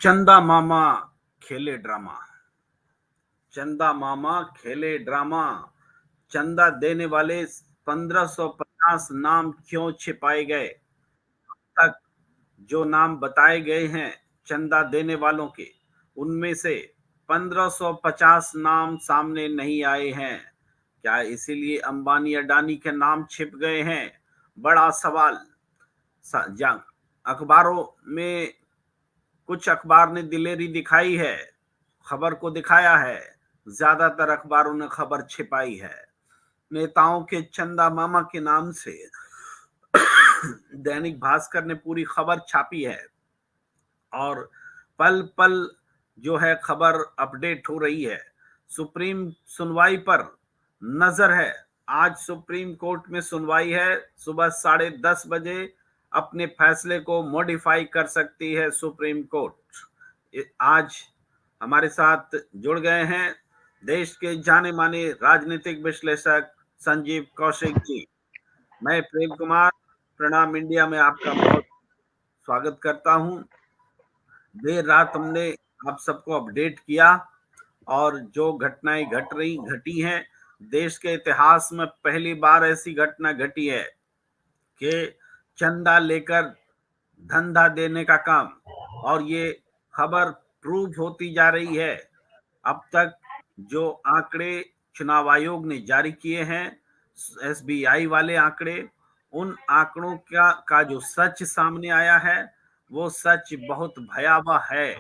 चंदा मामा खेले ड्रामा। चंदा मामा खेले ड्रामा। चंदा देने वाले 1550 नाम क्यों छिपाए गए? तक जो नाम बताए गए हैं चंदा देने वालों के, उनमें से 1550 नाम सामने नहीं आए हैं। क्या इसीलिए अंबानी अडानी के नाम छिप गए हैं? बड़ा सवाल। अखबारों में कुछ अखबार ने दिलेरी दिखाई है, खबर को दिखाया है, ज्यादातर अखबारों ने खबर छिपाई है। नेताओं के चंदा मामा के नाम से दैनिक भास्कर ने पूरी खबर छापी है और पल पल जो है खबर अपडेट हो रही है। सुप्रीम सुनवाई पर नजर है। आज सुप्रीम कोर्ट में सुनवाई है। सुबह 10:30 बजे अपने फैसले को मॉडिफाई कर सकती है सुप्रीम कोर्ट। आज हमारे साथ जुड़ गए हैं देश के जाने माने राजनीतिक विश्लेषक संजीव कौशिक जी। मैं प्रेम कुमार प्रणाम इंडिया में आपका बहुत स्वागत करता हूं। देर रात हमने आप सबको अपडेट किया और जो घटनाएं घटी हैं, देश के इतिहास में पहली बार ऐसी घटना घटी है कि चंदा लेकर धंधा देने का काम, और ये खबर प्रूव होती जा रही है। अब तक जो आंकड़े चुनाव आयोग ने जारी किए हैं, एसबीआई वाले आंकड़े, उन आंकड़ों का जो सच सामने आया है वो सच बहुत भयावह है।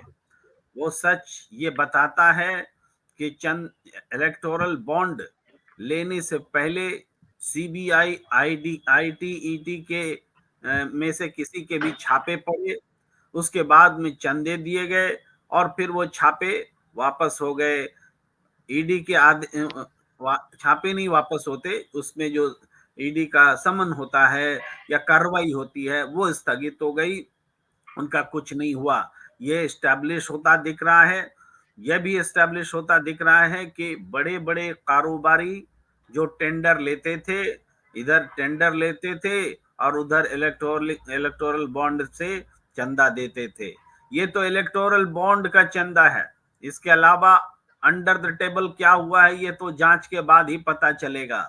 वो सच ये बताता है कि चंद इलेक्टोरल बॉन्ड लेने से पहले सीबीआई आईटीईटी के में से किसी के भी छापे पड़े, उसके बाद में चंदे दिए गए और फिर वो छापे वापस हो गए। ईडी के छापे नहीं वापस होते, उसमें जो ईडी का समन होता है या कार्रवाई होती है वो स्थगित हो गई, उनका कुछ नहीं हुआ। ये एस्टैब्लिश होता दिख रहा है। यह भी एस्टैब्लिश होता दिख रहा है कि बड़े बड़े कारोबारी जो टेंडर लेते थे, इधर टेंडर लेते थे और उधर इलेक्टोरल बॉन्ड से चंदा देते थे। ये तो इलेक्टोरल बॉन्ड का चंदा है। इसके अलावा अंडर द टेबल क्या हुआ है ये तो जांच के बाद ही पता चलेगा।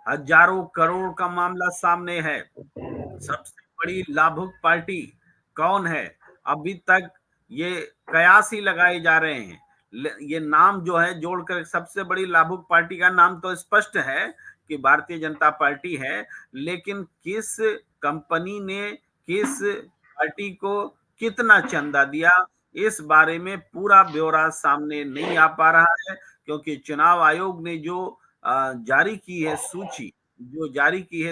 हजारों करोड़ का मामला सामने है। सबसे बड़ी लाभुक पार्टी कौन है? अभी तक ये कयास ही लगाए जा रहे हैं। ये नाम जो है जोड़कर सबसे बड़ी लाभुक पार्टी का नाम तो स्पष्ट है कि भारतीय जनता पार्टी है, लेकिन किस कंपनी ने किस पार्टी को कितना चंदा दिया, इस बारे में पूरा ब्यौरा सामने नहीं आ पा रहा है। क्योंकि चुनाव आयोग ने जो जारी की है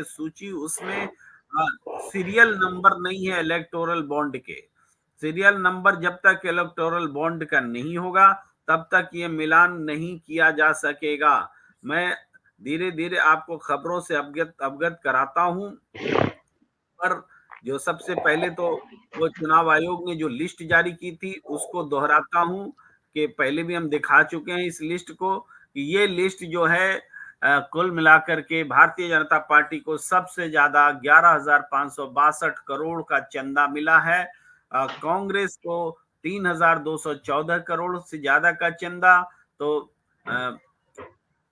सूची, उसमें सीरियल नंबर नहीं है इलेक्टोरल बॉन्ड के। सीरियल नंबर जब तक इलेक्टोरल बॉन्ड का नहीं होगा तब तक ये मिलान नहीं किया जा सकेगा। मैं धीरे धीरे आपको खबरों से अवगत कराता हूं। पर जो सबसे पहले तो वो चुनाव आयोग ने जो लिस्ट जारी की थी उसको दोहराता हूं कि पहले भी हम दिखा चुके हैं इस लिस्ट को, कि ये लिस्ट जो है कुल मिलाकर के भारतीय जनता पार्टी को सबसे ज्यादा 11,562 करोड़ का चंदा मिला है। कांग्रेस को 3,214 करोड़ से ज्यादा का चंदा, तो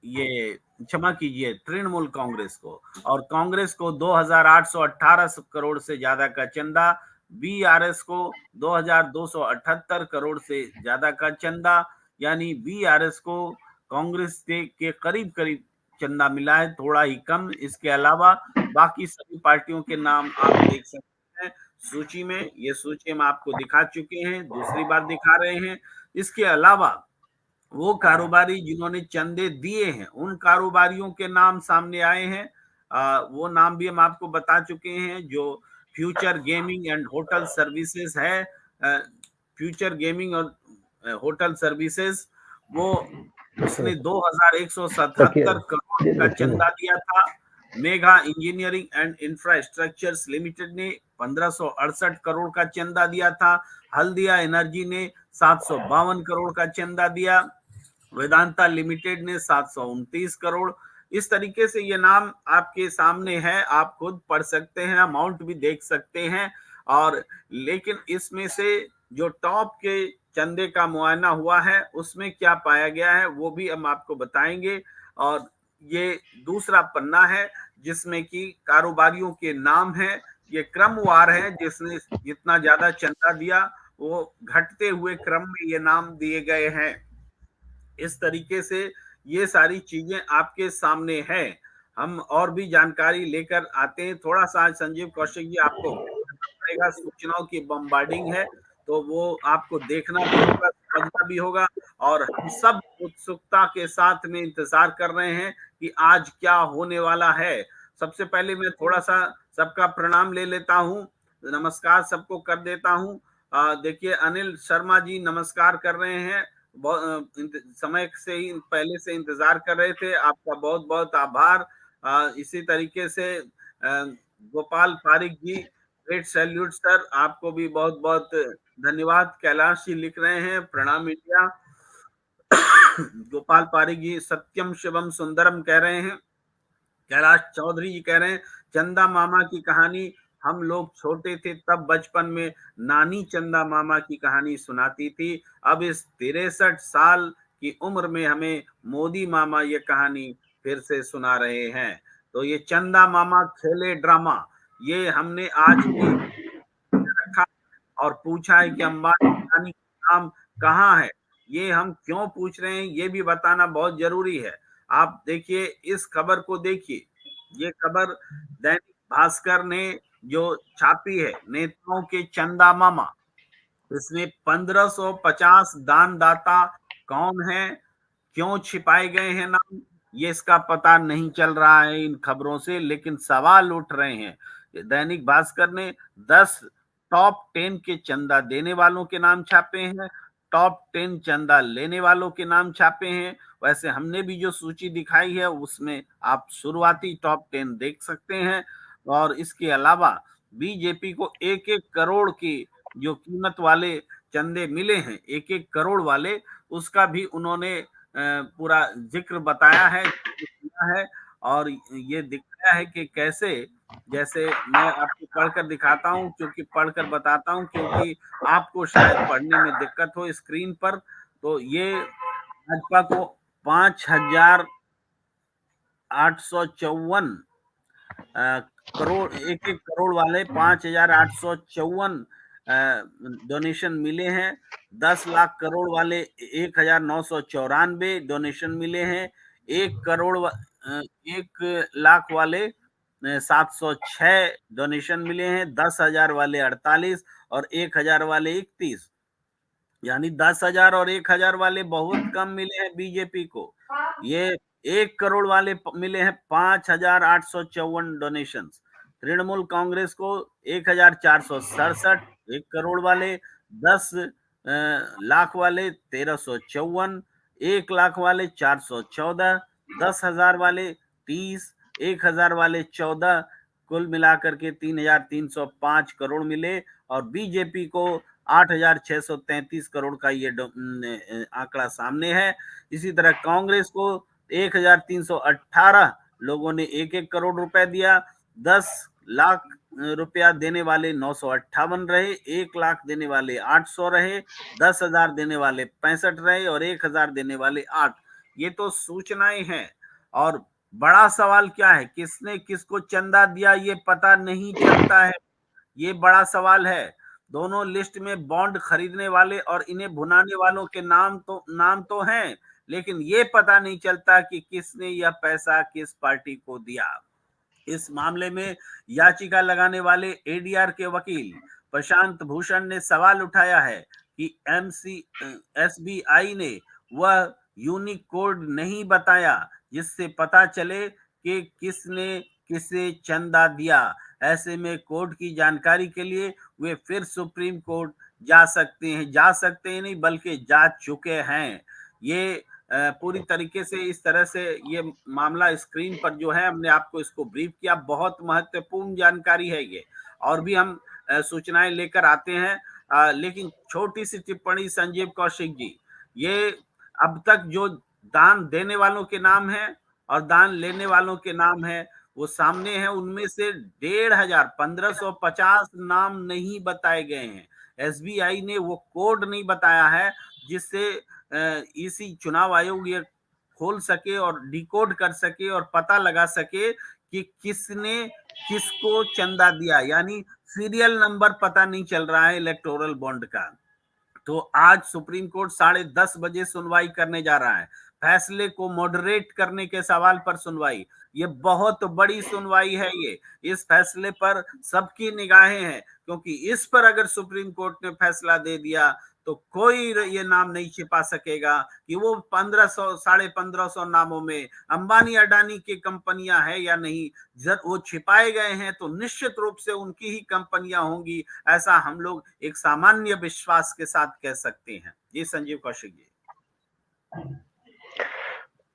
ये क्षमा कीजिए तृणमूल कांग्रेस को, और कांग्रेस को 2,818 करोड़ से ज्यादा का चंदा, बीआरएस को 2,278 करोड़ से ज्यादा का चंदा, यानी बीआरएस को कांग्रेस के करीब करीब चंदा मिला है, थोड़ा ही कम। इसके अलावा बाकी सभी पार्टियों के नाम आप देख सकते हैं सूची में। ये सूची हम आपको दिखा चुके हैं, दूसरी बार दिखा रहे हैं। इसके अलावा वो कारोबारी जिन्होंने चंदे दिए हैं उन कारोबारियों के नाम सामने आए हैं। वो नाम भी हम आपको बता चुके हैं। जो future gaming and hotel services है, फ्यूचर गेमिंग और होटल सर्विसेज, वो उसने 2,177 करोड़ का चंदा दिया था। Mega engineering and infrastructures limited ने 1,568 करोड़ का चंदा दिया था। हल्दिया एनर्जी ने 752 करोड़ का चंदा दिया। वेदांता लिमिटेड ने 729 करोड़। इस तरीके से ये नाम आपके सामने है, आप खुद पढ़ सकते हैं, अमाउंट भी देख सकते हैं। और लेकिन इसमें से जो टॉप के चंदे का मुआयना हुआ है उसमें क्या पाया गया है वो भी हम आपको बताएंगे। और ये दूसरा पन्ना है जिसमें कि कारोबारियों के नाम है। ये क्रमवार है, जिसने जितना ज्यादा चंदा दिया वो घटते हुए क्रम में ये नाम दिए गए हैं। इस तरीके से ये सारी चीजें आपके सामने है। हम और भी जानकारी लेकर आते हैं। थोड़ा सा आज संजीव कौशिक जी आपको करना पड़ेगा, सूचनाओं की बम्बार्डिंग है, तो वो आपको देखना भी होगा, समझना भी होगा। और हम सब उत्सुकता के साथ में इंतजार कर रहे हैं कि आज क्या होने वाला है। सबसे पहले मैं थोड़ा सा सबका प्रणाम ले लेता हूँ, नमस्कार सबको कर देता हूँ। देखिए अनिल शर्मा जी नमस्कार कर रहे हैं, समय से ही पहले से इंतजार कर रहे थे, आपका बहुत बहुत आभार। इसी तरीके से गोपाल पारिक जी, ग्रेट सैल्यूट सर, आपको भी बहुत बहुत धन्यवाद। कैलाश जी लिख रहे हैं प्रणाम इंडिया। गोपाल पारिक जी सत्यम शिवम सुंदरम कह रहे हैं। कैलाश चौधरी जी कह रहे हैं चंदा मामा की कहानी, हम लोग छोटे थे तब बचपन में नानी चंदा मामा की कहानी सुनाती थी, अब इस 63 साल की उम्र में हमें मोदी मामा ये कहानी फिर से सुना रहे हैं। तो ये चंदा मामा खेले ड्रामा, ये हमने आज भी रखा और पूछा है कि अंबानी का नाम कहाँ है। ये हम क्यों पूछ रहे हैं ये भी बताना बहुत जरूरी है। आप देखिए इस खबर को, देखिए ये खबर दैनिक भास्कर ने जो छापी है, नेताओं के चंदा मामा, इसमें 1550 दानदाता कौन है, क्यों छिपाए गए हैं नाम, ये इसका पता नहीं चल रहा है इन खबरों से, लेकिन सवाल उठ रहे हैं। दैनिक भास्कर ने 10 टॉप 10 के चंदा देने वालों के नाम छापे हैं, टॉप 10 चंदा लेने वालों के नाम छापे हैं। वैसे हमने भी जो सूची दिखाई है उसमें आप शुरुआती टॉप 10 देख सकते हैं। और इसके अलावा बीजेपी को 1-1 करोड़ की जो कीमत वाले चंदे मिले हैं, 1-1 करोड़ वाले, उसका भी उन्होंने पूरा जिक्र बताया है, किया है। और ये दिखाया है कि कैसे, जैसे मैं आपको पढ़कर दिखाता हूँ, क्योंकि पढ़कर बताता हूँ क्योंकि आपको शायद पढ़ने में दिक्कत हो स्क्रीन पर। तो ये भाजपा को 5,854 करोड़, 1-1 करोड़ वाले 5,854 डोनेशन मिले हैं। 10 लाख करोड़ वाले 1,994 डोनेशन मिले हैं। 1 लाख वाले 706 डोनेशन मिले हैं। 10,000 वाले 48 और 1,000 वाले 31, यानी 10,000 और 1,000 वाले बहुत कम मिले हैं बीजेपी को। ये 1 करोड़ वाले मिले हैं 5,854 डोनेशन। तृणमूल कांग्रेस को 1,467, 1 करोड़ वाले 10 लाख वाले 1,354, 1 लाख वाले 414, 10,000 वाले 30, 1,000 वाले 14, कुल मिलाकर के 3,305 करोड़ मिले। और बीजेपी को 8,633 करोड़ का ये आंकड़ा सामने है। इसी तरह कांग्रेस को 1,318 लोगों ने 1-1 करोड़ रुपए दिया। 10 लाख रुपया देने वाले 958 रहे, 1 लाख देने वाले 800 रहे, 10,000 देने वाले 65 रहे और 1,000 देने वाले 8। ये तो सूचनाएं हैं। और बड़ा सवाल क्या है, किसने किसको चंदा दिया ये पता नहीं चलता है, ये बड़ा सवाल है। दोनों लिस्ट में बॉन्ड खरीदने वाले और इन्हें भुनाने वालों के नाम तो हैं, लेकिन ये पता नहीं चलता कि किसने यह पैसा किस पार्टी को दिया। इस मामले में याचिका लगाने वाले एडीआर के वकील प्रशांत भूषण ने सवाल उठाया है कि एसबीआई ने वह यूनिक कोड नहीं बताया जिससे पता चले कि किसने किसे चंदा दिया। ऐसे में कोर्ट की जानकारी के लिए वे फिर सुप्रीम कोर्ट जा सकते हैं नहीं बल्कि जा चुके हैं। ये पूरी तरीके से इस तरह से ये मामला स्क्रीन पर जो है, हमने आपको इसको ब्रीफ किया। बहुत महत्वपूर्ण जानकारी है ये, और भी हम सूचनाएं लेकर आते हैं। लेकिन छोटी सी टिप्पणी संजीव कौशिक जी, ये अब तक जो दान देने वालों के नाम है और दान लेने वालों के नाम है, वो सामने है, उनमें से 1,500 1,550 नाम नहीं बताए गए हैं। एसबीआई ने वो कोड नहीं बताया है जिससे इसी चुनाव आयोग ये खोल सके और डिकोड कर सके और पता लगा सके कि किसने किसको चंदा दिया, यानी सीरियल नंबर पता नहीं चल रहा है इलेक्टोरल बॉन्ड का। तो आज सुप्रीम कोर्ट 10:30 बजे सुनवाई करने जा रहा है, फैसले को मॉडरेट करने के सवाल पर सुनवाई। ये बहुत बड़ी सुनवाई है। ये इस फैसले पर सबकी निगाहें हैं, क्योंकि इस पर अगर सुप्रीम कोर्ट ने फैसला दे दिया तो कोई ये नाम नहीं छिपा सकेगा कि वो 1500 1550 नामों में अंबानी अडानी की कंपनियां हैं या नहीं। जब वो छिपाए गए हैं तो निश्चित रूप से उनकी ही कंपनियां होंगी, ऐसा हम लोग एक सामान्य विश्वास के साथ कह सकते हैं। जी संजीव कौशिक जी।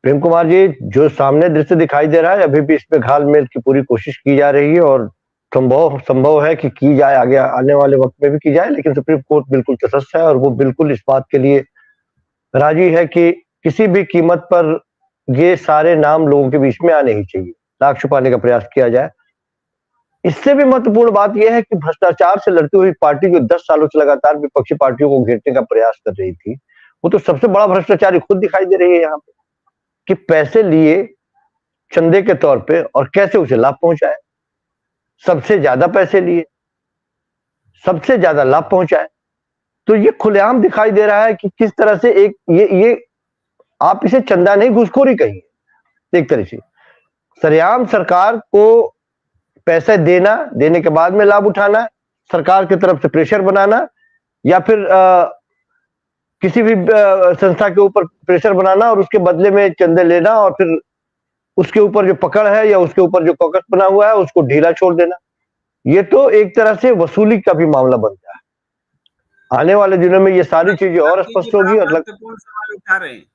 प्रेम कुमार जी, जो सामने दृश्य दिखाई दे रहा है, अभी भी इसमें घालमेल की पूरी कोशिश की जा रही है और संभव है कि की जाए, आगे आने वाले वक्त में भी की जाए, लेकिन सुप्रीम कोर्ट बिल्कुल तटस्थ है और वो बिल्कुल इस बात के लिए राजी है कि किसी भी कीमत पर ये सारे नाम लोगों के बीच में आने ही चाहिए, नाक छुपाने का प्रयास किया जाए। इससे भी महत्वपूर्ण बात यह है कि भ्रष्टाचार से लड़ती हुई पार्टी जो 10 सालों से लगातार विपक्षी पार्टियों को घेरने का प्रयास कर रही थी, वो तो सबसे बड़ा भ्रष्टाचारी खुद दिखाई दे रही है यहाँ पे, कि पैसे लिए चंदे के तौर पे और कैसे उसे लाभ पहुंचाए। सबसे ज्यादा पैसे लिए, सबसे ज्यादा लाभ पहुंचाए। तो ये खुलेआम दिखाई दे रहा है कि किस तरह से एक ये आप इसे चंदा नहीं, घूसखोरी कहिए एक तरह से। सरेआम सरकार को पैसे देना, देने के बाद में लाभ उठाना, सरकार की तरफ से प्रेशर बनाना, या फिर किसी भी संस्था के ऊपर प्रेशर बनाना और उसके बदले में चंदे लेना, और फिर उसके ऊपर जो पकड़ है या उसके ऊपर जो कॉकस बना हुआ है उसको ढीला छोड़ देना। ये तो एक तरह से वसूली का भी मामला बनता है। आने वाले दिनों में ये सारी चीजें और स्पष्ट होगी। और महत्वपूर्ण सवाल उठा रहे हैं,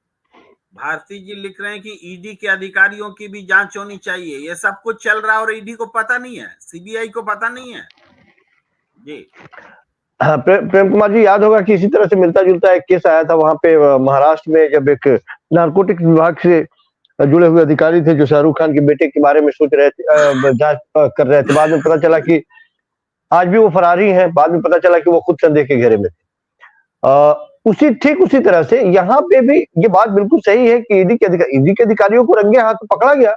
भारती जी लिख रहे हैं कि ईडी के अधिकारियों की भी जांच होनी चाहिए। ये सब कुछ चल रहा है और ईडी को पता नहीं है, सीबीआई को पता नहीं है। जी हाँ, प्रेम कुमार जी, याद होगा कि इसी तरह से मिलता जुलता एक केस आया था वहां पे महाराष्ट्र में, जब एक नारकोटिक विभाग से जुड़े हुए अधिकारी थे जो शाहरुख खान के बेटे के बारे में सोच रहे थे, जांच कर रहे थे। बाद में पता चला कि आज भी वो फरार ही हैं। बाद में पता चला कि वो खुद संदेह के घेरे में थे। ठीक उसी तरह से यहाँ पे भी ये बात बिल्कुल सही है कि ईडी के अधिकारियों को रंगे हाथ पकड़ा गया।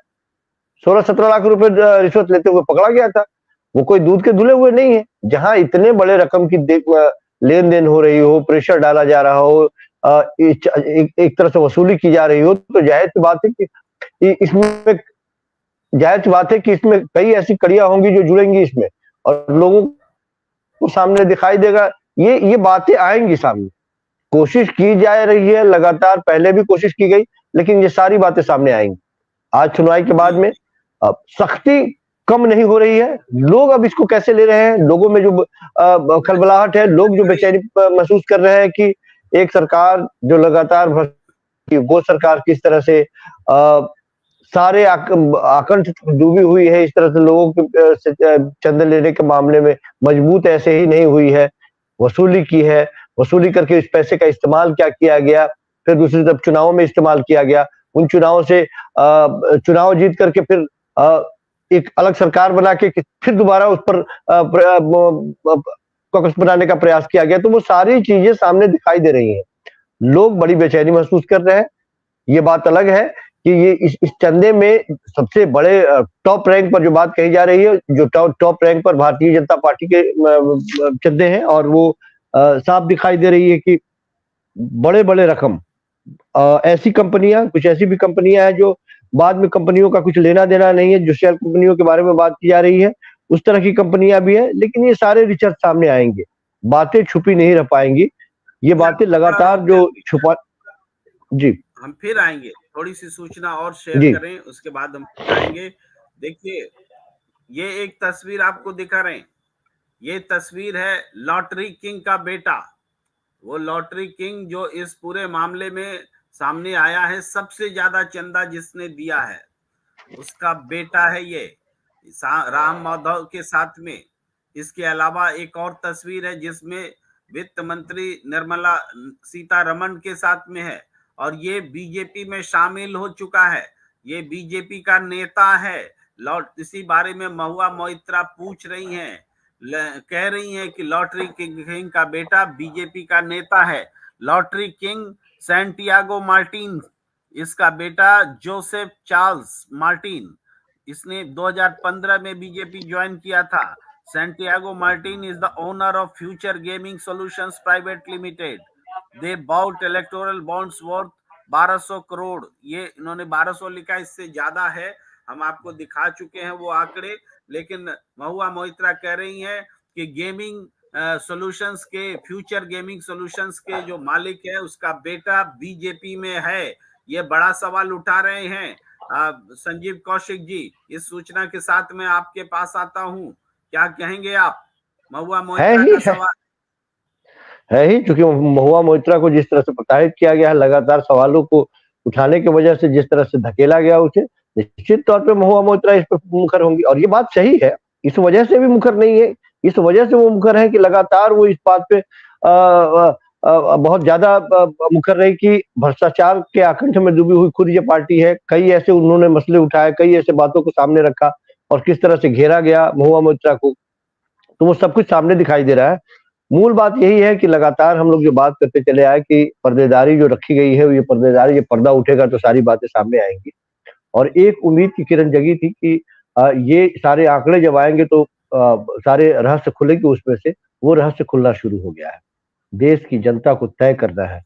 16-17 लाख रुपए रिश्वत लेते हुए पकड़ा गया था। वो कोई दूध के धुले हुए नहीं है। जहां इतने बड़े रकम की लेन देन हो रही हो, प्रेशर डाला जा रहा हो, एक तरह से वसूली की जा रही हो, तो जाहिर सी बात है कि इसमें कई ऐसी कड़ियां होंगी जो जुड़ेंगी इसमें, और लोगों को सामने दिखाई देगा। ये बातें आएंगी सामने। कोशिश की जा रही है लगातार, पहले भी कोशिश की गई, लेकिन ये सारी बातें सामने आएंगी। आज सुनवाई के बाद में सख्ती कम नहीं हो रही है। लोग अब इसको कैसे ले रहे हैं, लोगों में जो खलबलाहट है, लोग जो बेचैनी महसूस कर रहे हैं कि एक सरकार जो लगातार वो सरकार किस तरह से सारे आकंठ डूबी हुई है, इस तरह से लोगों के चंदे लेने के मामले में मजबूत ऐसे ही नहीं हुई है। वसूली की है, वसूली करके इस पैसे का इस्तेमाल क्या किया गया, फिर दूसरी तरफ चुनावों में इस्तेमाल किया गया। उन चुनावों से चुनाव जीत करके फिर एक अलग सरकार बना के फिर दोबारा उस पर कॉकस बनाने का प्रयास किया गया। तो वो सारी चीजें सामने दिखाई दे रही हैं। लोग बड़ी बेचैनी महसूस कर रहे हैं। ये बात अलग है कि ये इस चंदे में सबसे बड़े टॉप रैंक पर जो बात कही जा रही है, जो टॉप रैंक पर भारतीय जनता पार्टी के चंदे हैं, और वो साफ दिखाई दे रही है कि बड़े बड़े रकम ऐसी कंपनियां, कुछ ऐसी भी कंपनियां हैं जो बाद में कंपनियों का कुछ लेना देना नहीं है, जो शेयर कंपनियों के बारे में बात की जा रही है, उस तरह की कंपनियां भी है। लेकिन ये सारे रिसर्च सामने आएंगे, बातें छुपी नहीं रह पाएंगी। ये बातें लगातार जो छुपा जी हम फिर आएंगे, थोड़ी सी सूचना और शेयर करें, उसके बाद हम आएंगे। देखिए, ये एक तस्वीर आपको दिखा रहे हैं। ये तस्वीर है लॉटरी किंग का बेटा। वो लॉटरी किंग जो इस पूरे मामले में सामने आया है, सबसे ज्यादा चंदा जिसने दिया है, उसका बेटा है ये, राम माधव के साथ में। इसके अलावा एक और तस्वीर है जिसमें वित्त मंत्री निर्मला सीतारमण के साथ में है, और ये बीजेपी में शामिल हो चुका है। ये बीजेपी का नेता है, इसी बारे में महुआ मोइत्रा पूछ रही हैं, कह रही हैं कि लॉटरी किंग का बेटा बीजेपी का नेता है। लॉटरी किंग सैंटियागो मार्टिन, इसका बेटा जोसेफ चार्ल्स मार्टिन, इसने 2015 में बीजेपी ज्वाइन किया था। Santiago Martin is the owner of Future Gaming Solutions Private Limited. They bought electoral bonds worth 1200 crore. ये इन्होंने 1200 लिखा, इससे ज्यादा है, हम आपको दिखा चुके हैं वो आंकड़े। लेकिन महुआ मोइत्रा कह रही हैं कि गेमिंग सॉल्यूशंस के, फ्यूचर गेमिंग सॉल्यूशंस के जो मालिक है उसका बेटा बीजेपी में है। ये बड़ा सवाल उठा रहे हैं। संजीव कौशिक जी, इस सूचना के साथ मैं आपके पास आता हूं, क्या कहेंगे आप? महुआ मोइत्रा का सवाल है ही, क्योंकि महुआ मोइत्रा को जिस तरह से प्रताड़ित किया गया है, लगातार सवालों को उठाने की वजह से जिस तरह से धकेला गया उसे, निश्चित तौर पे महुआ मोइत्रा इस पर मुखर होंगी। और ये बात सही है, इस वजह से भी मुखर नहीं है, इस वजह से वो मुखर है कि लगातार वो इस बात पे बहुत ज्यादा मुखर रही कि भ्रष्टाचार के आकंठ में डूबी हुई खुद ये पार्टी है। कई ऐसे उन्होंने मसले उठाए, कई ऐसे बातों को सामने रखा, और किस तरह से घेरा गया महुआ मोइत्रा को, तो वो सब कुछ सामने दिखाई दे रहा है। मूल बात यही है कि लगातार हम लोग जो बात करते चले आए कि पर्देदारी जो रखी गई है, ये पर्देदारी, ये पर्दा उठेगा तो सारी बातें सामने आएंगी। और एक उम्मीद की किरण जगी थी कि ये सारे आंकड़े जब आएंगे तो सारे रहस्य खुलेंगे, उसमें से वो रहस्य खुलना शुरू हो गया है। देश की जनता को तय करना है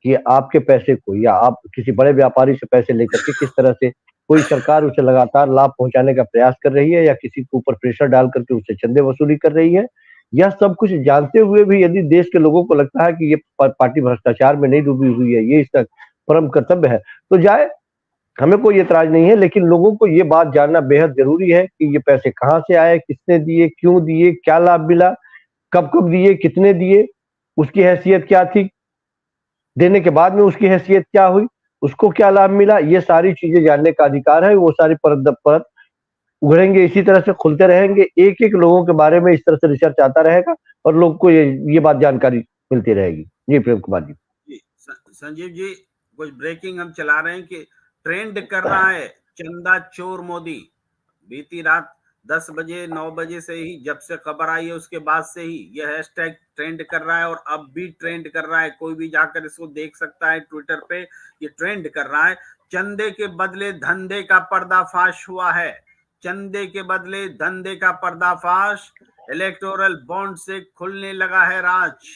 कि आपके पैसे को, या आप किसी बड़े व्यापारी से पैसे लेकर के किस तरह से कोई सरकार उसे लगातार लाभ पहुंचाने का प्रयास कर रही है, या किसी के ऊपर प्रेशर डाल करके उससे चंदे वसूली कर रही है। यह सब कुछ जानते हुए भी यदि देश के लोगों को लगता है कि ये पार्टी भ्रष्टाचार में नहीं डूबी हुई है, ये इसका परम कर्तव्य है, तो जाए, हमें कोई एतराज नहीं है। लेकिन लोगों को ये बात जानना बेहद जरूरी है कि ये पैसे कहाँ से आए, किसने दिए, क्यों दिए, क्या लाभ मिला, कब कब दिए, कितने दिए, उसकी हैसियत क्या थी, देने के बाद में उसकी हैसियत क्या हुई, उसको क्या लाभ मिला, ये सारी चीजें जानने का अधिकार है। वो सारी परत दर परत उघड़ेंगे, इसी तरह से खुलते रहेंगे, एक एक लोगों के बारे में इस तरह से रिसर्च आता रहेगा और लोग को ये बात जानकारी मिलती रहेगी। जी प्रेम कुमार जी। संजीव जी, कुछ ब्रेकिंग हम चला रहे हैं कि ट्रेंड कर रहा है चंदा चोर मोदी। बीती रात 10 बजे 9 बजे से ही, जब से खबर आई है उसके बाद से ही यह हैशटैग ट्रेंड कर रहा है, और अब भी ट्रेंड कर रहा है। कोई भी जाकर इसको देख सकता है ट्विटर पे, ये ट्रेंड कर रहा है। चंदे के बदले धंधे का पर्दाफाश हुआ है। चंदे के बदले धंधे का पर्दाफाश। इलेक्टोरल बॉन्ड से खुलने लगा है राज।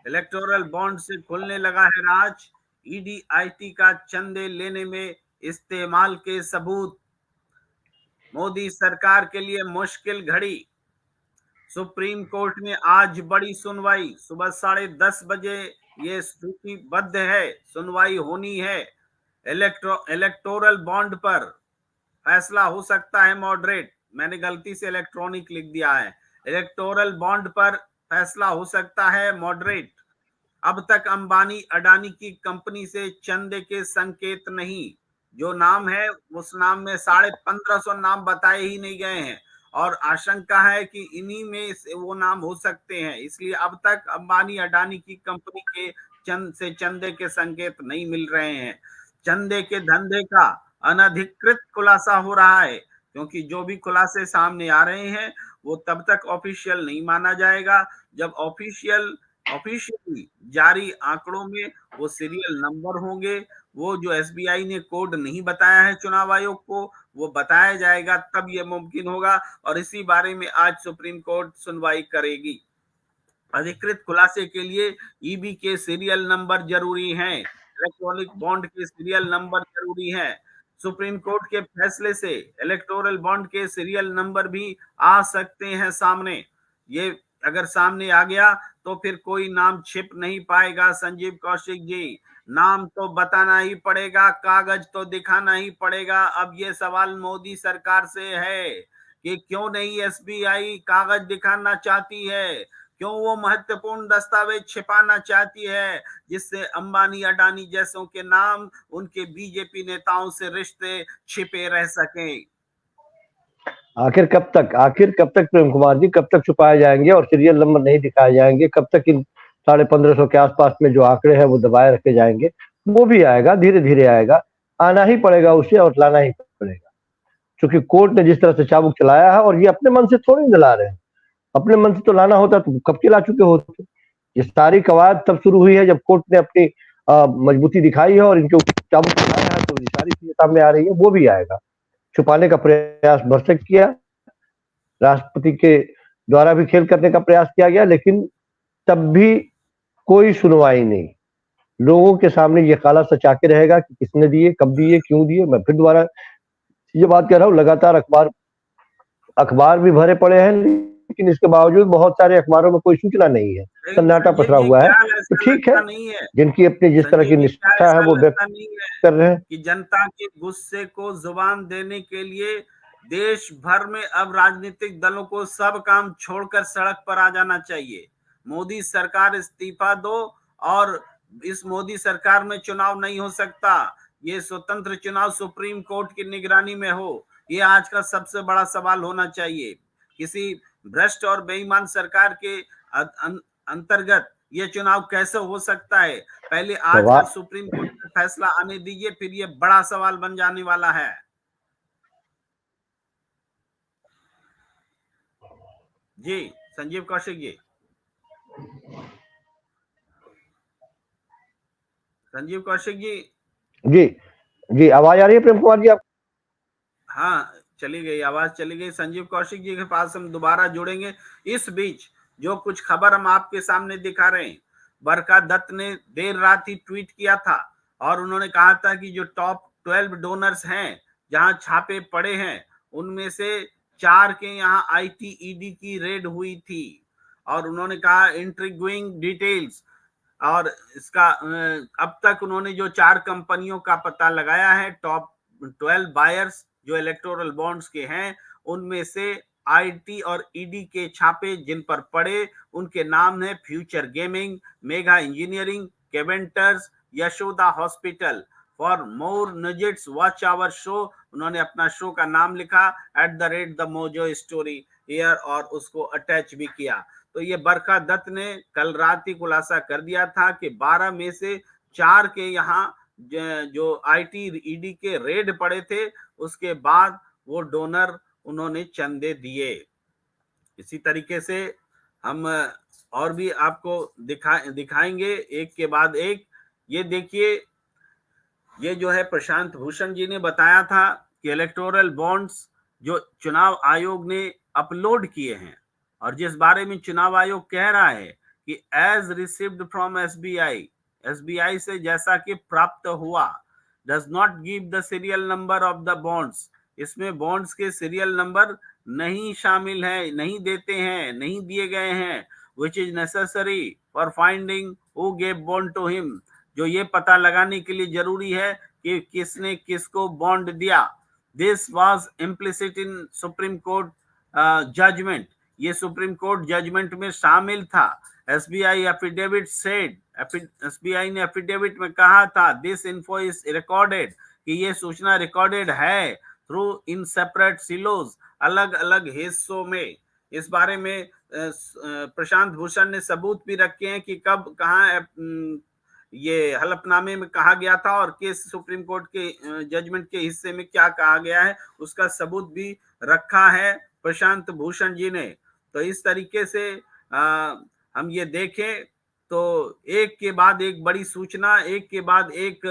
इलेक्टोरल बॉन्ड से खुलने लगा है राज। ईडीआईटी का चंदे लेने में इस्तेमाल के सबूत। मोदी सरकार के लिए मुश्किल घड़ी। सुप्रीम कोर्ट में आज बड़ी सुनवाई, सुबह 10:30 बजे ये सूचीबद्ध है, सुनवाई होनी है। इलेक्टोरल बॉन्ड पर फैसला हो सकता है मॉडरेट। मैंने गलती से इलेक्ट्रॉनिक लिख दिया है। इलेक्टोरल बॉन्ड पर फैसला हो सकता है मॉडरेट। अब तक अंबानी अडानी की कंपनी से चंदे के संकेत नहीं। जो नाम है उस नाम में 1550 नाम बताए ही नहीं गए हैं, और आशंका है कि इन्हीं में से वो नाम हो सकते हैं। इसलिए अब तक अंबानी अडानी की कंपनी के चंदे के संकेत नहीं मिल रहे हैं। चंदे के धंधे का अनधिकृत खुलासा हो रहा है, क्योंकि जो भी खुलासे सामने आ रहे हैं वो तब तक ऑफिशियल नहीं माना जाएगा जब ऑफिशियली जारी आंकड़ों में वो सीरियल नंबर होंगे। वो जो एसबीआई ने कोड नहीं बताया है चुनाव आयोग को, वो बताया जाएगा, तब ये मुमकिन होगा। और इसी बारे में आज सुप्रीम कोर्ट सुनवाई करेगी। अधिकृत खुलासे के लिए ईबी के सीरियल नंबर जरूरी हैं, इलेक्ट्रॉनिक बॉन्ड के सीरियल नंबर जरूरी हैं। सुप्रीम कोर्ट के फैसले से इलेक्टोरल बॉन्ड के सीरियल नंबर भी आ सकते हैं सामने। ये अगर सामने आ गया तो फिर कोई नाम छिप नहीं पाएगा। संजीव कौशिक जी, नाम तो बताना ही पड़ेगा, कागज तो दिखाना ही पड़ेगा। अब ये सवाल मोदी सरकार से है कि क्यों नहीं एसबीआई कागज दिखाना चाहती है, क्यों वो महत्वपूर्ण दस्तावेज छिपाना चाहती है, जिससे अंबानी अडानी जैसों के नाम, उनके बीजेपी नेताओं से रिश्ते छिपे रह सके। आखिर कब तक प्रेम कुमार जी, कब तक छुपाए जाएंगे और सीरियल नंबर नहीं दिखाए जाएंगे? कब तक इन 1550 के आसपास में जो आंकड़े हैं वो दबाए रखे जाएंगे? वो भी आएगा, धीरे धीरे आएगा, आना ही पड़ेगा उसे और लाना ही पड़ेगा। क्योंकि कोर्ट ने जिस तरह से चाबुक चलाया है, और ये अपने मन से थोड़ी ना ला रहे हैं, अपने मन से तो लाना होता तो कब के ला चुके होते। ये सारी कवायद तब शुरू हुई है जब कोर्ट ने अपनी मजबूती दिखाई है और इनके ऊपर चाबुक चलाया है, तो ये सारी चीजें सामने आ रही है। वो भी आएगा। छुपाने का प्रयास भरसक किया, राष्ट्रपति के द्वारा भी खेल करने का प्रयास किया गया, लेकिन तब भी कोई सुनवाई नहीं। लोगों के सामने ये काला सच आके रहेगा कि किसने दिए, कब दिए, क्यों दिए। मैं फिर दोबारा ये बात कह रहा हूँ, लगातार अखबार भी भरे पड़े हैं, लेकिन इसके बावजूद बहुत सारे अखबारों में कोई सूचना नहीं है, सन्नाटा संजीव पसरा जी, हुआ है। क्या तो ऐसा ठीक है, लगता नहीं है, जिनकी अपनी जिस तरह संजीव की जी, क्या निष्ठा है ऐसा वो व्यक्त लगता नहीं है कर रहे हैं। कि जनता के गुस्से को जुबान देने के लिए देश भर में अब राजनीतिक दलों को सब काम छोड़कर सड़क पर आ जाना चाहिए। मोदी सरकार इस्तीफा दो, और इस मोदी सरकार में चुनाव नहीं हो सकता। ये स्वतंत्र चुनाव सुप्रीम कोर्ट की निगरानी में हो, ये आज का सबसे बड़ा सवाल होना चाहिए। किसी भ्रष्ट और बेईमान सरकार के अंतर्गत ये चुनाव कैसे हो सकता है? पहले आज का सुप्रीम कोर्ट में फैसला आने दीजिए, फिर ये बड़ा सवाल बन जाने वाला है। जी संजीव कौशिक जी, संजीव कौशिक जी। जी जी, आवाज आ रही है प्रेम कुमार जी आप? हाँ, चली गई, आवाज चली गई। संजीव कौशिक जी के पास हम दोबारा जुड़ेंगे। इस बीच जो कुछ खबर हम आपके सामने दिखा रहे हैं, बरखा दत्त ने देर रात ही ट्वीट किया था और उन्होंने कहा था कि जो टॉप 12 डोनर्स हैं, जहां छापे पड़े हैं, उनमें से 4 के यहाँ ITED की रेड हुई थी। और उन्होंने कहा इंट्रिग्विंग डिटेल्स, और इसका अब तक उन्होंने जो 4 कंपनियों का पता लगाया है, टॉप 12 बायर्स जो इलेक्टोरल बॉन्ड्स के हैं, उनमें से IT और ED के छापे जिन पर पड़े, उनके नाम है future gaming, mega engineering, Keventers, Yashoda hospital. For more nuggets watch our show, उन्होंने अपना शो का नाम लिखा @द मोजो स्टोरी एयर और उसको अटैच भी किया। तो ये बरखा दत्त ने कल रात ही खुलासा कर दिया था कि 12 में से 4 के यहाँ जो ITED के रेड पड़े थे, उसके बाद वो डोनर उन्होंने चंदे दिए। इसी तरीके से हम और भी आपको दिखाएंगे एक के बाद एक। ये देखिए, ये जो है प्रशांत भूषण जी ने बताया था कि इलेक्टोरल बॉन्ड्स जो चुनाव आयोग ने अपलोड किए हैं, और जिस बारे में चुनाव आयोग कह रहा है कि एज रिसीव्ड फ्रॉम एसबीआई से जैसा कि प्राप्त हुआ, does not give the serial number of the bonds. इसमें बॉन्ड्स के सीरियल नंबर नहीं शामिल है, नहीं देते हैं, नहीं दिए गए हैं। Which is necessary for finding who gave bond to him, जो ये पता लगाने के लिए जरूरी है कि किसने किसको बॉन्ड दिया। This was implicit in supreme court judgment, ये सुप्रीम कोर्ट जजमेंट में शामिल था। एसबीआई एफिडेविट सेड, एसबीआई ने एफिडेविट में कहा था दिस इन्फो इज रिकॉर्डेड, कि ये सूचना रिकॉर्डेड है थ्रू इन सेपरेट सिलोज, अलग अलग हिस्सों में। इस बारे में प्रशांत भूषण ने सबूत भी रखे हैं कि कब कहाँ ये हलफनामे में कहा गया था और किस सुप्रीम कोर्ट के जजमेंट के हिस्से में क्या कहा गया है, उसका सबूत भी रखा है प्रशांत भूषण जी ने। तो इस तरीके से हम ये देखें तो एक के बाद एक बड़ी सूचना, एक के बाद एक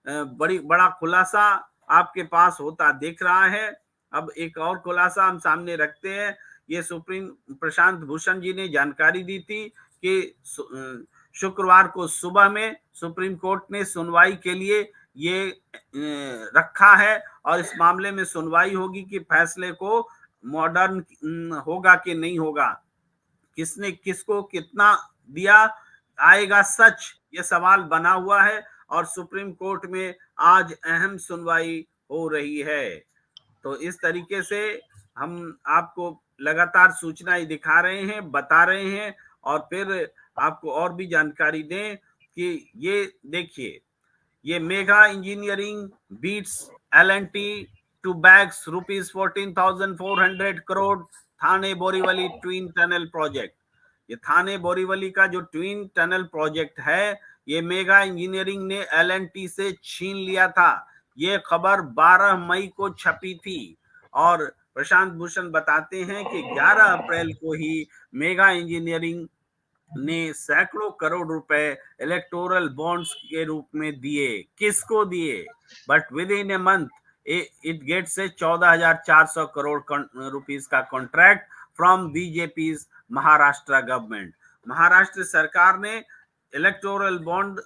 बड़ा खुलासा आपके पास होता दिख रहा है। अब एक और खुलासा हम सामने रखते हैं। ये प्रशांत भूषण जी ने जानकारी दी थी कि शुक्रवार को सुबह में सुप्रीम कोर्ट ने सुनवाई के लिए ये रखा है, और इस मामले में सुनवाई होगी कि फैसले को मॉडर्न होगा कि नहीं होगा, किसने किसको कितना दिया, आएगा सच, ये सवाल बना हुआ है। और सुप्रीम कोर्ट में आज अहम सुनवाई हो रही है। तो इस तरीके से हम आपको लगातार सूचनाएं दिखा रहे हैं, बता रहे हैं, और फिर आपको और भी जानकारी दें कि ये देखिए, ये Mega Engineering beats L&T to bags ₹14,400 crore Thane Borivali twin tunnel project. ये थाने बोरीवली का जो ट्विन टनल प्रोजेक्ट है, ये मेगा इंजीनियरिंग ने L&T से छीन लिया था। ये खबर 12 मई को छपी थी, और प्रशांत भूषण बताते हैं कि 11 अप्रैल को ही मेगा इंजीनियरिंग ने सैकड़ों करोड़ रुपए इलेक्टोरल बॉन्ड्स के रूप में दिए। किसको दिए? But with in a month it gets a 14,400 crore rupees का contract from BJP Maharashtra government. Maharashtra सरकार ने इलेक्टोरल बॉन्ड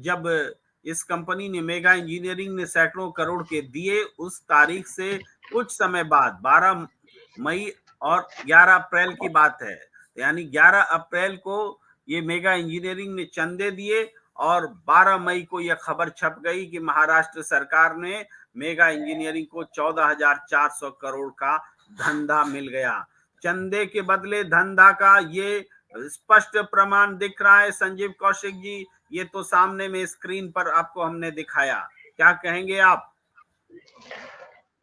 जब इस कंपनी ने, मेगा इंजीनियरिंग ने सैकड़ों करोड़ के दिए, उस तारीख से कुछ समय बाद 12 मई और 11 अप्रैल की बात है, यानी 11 अप्रैल को ये मेगा इंजीनियरिंग ने चंदे दिए और 12 मई को यह खबर छप गई कि महाराष्ट्र सरकार ने मेगा इंजीनियरिंग को 14,400 करोड़ का धंधा मिल गया। चंदे के बदले धंधा का ये स्पष्ट प्रमाण दिख रहा है। संजीव कौशिक जी, ये तो सामने में स्क्रीन पर आपको हमने दिखाया, क्या कहेंगे आप?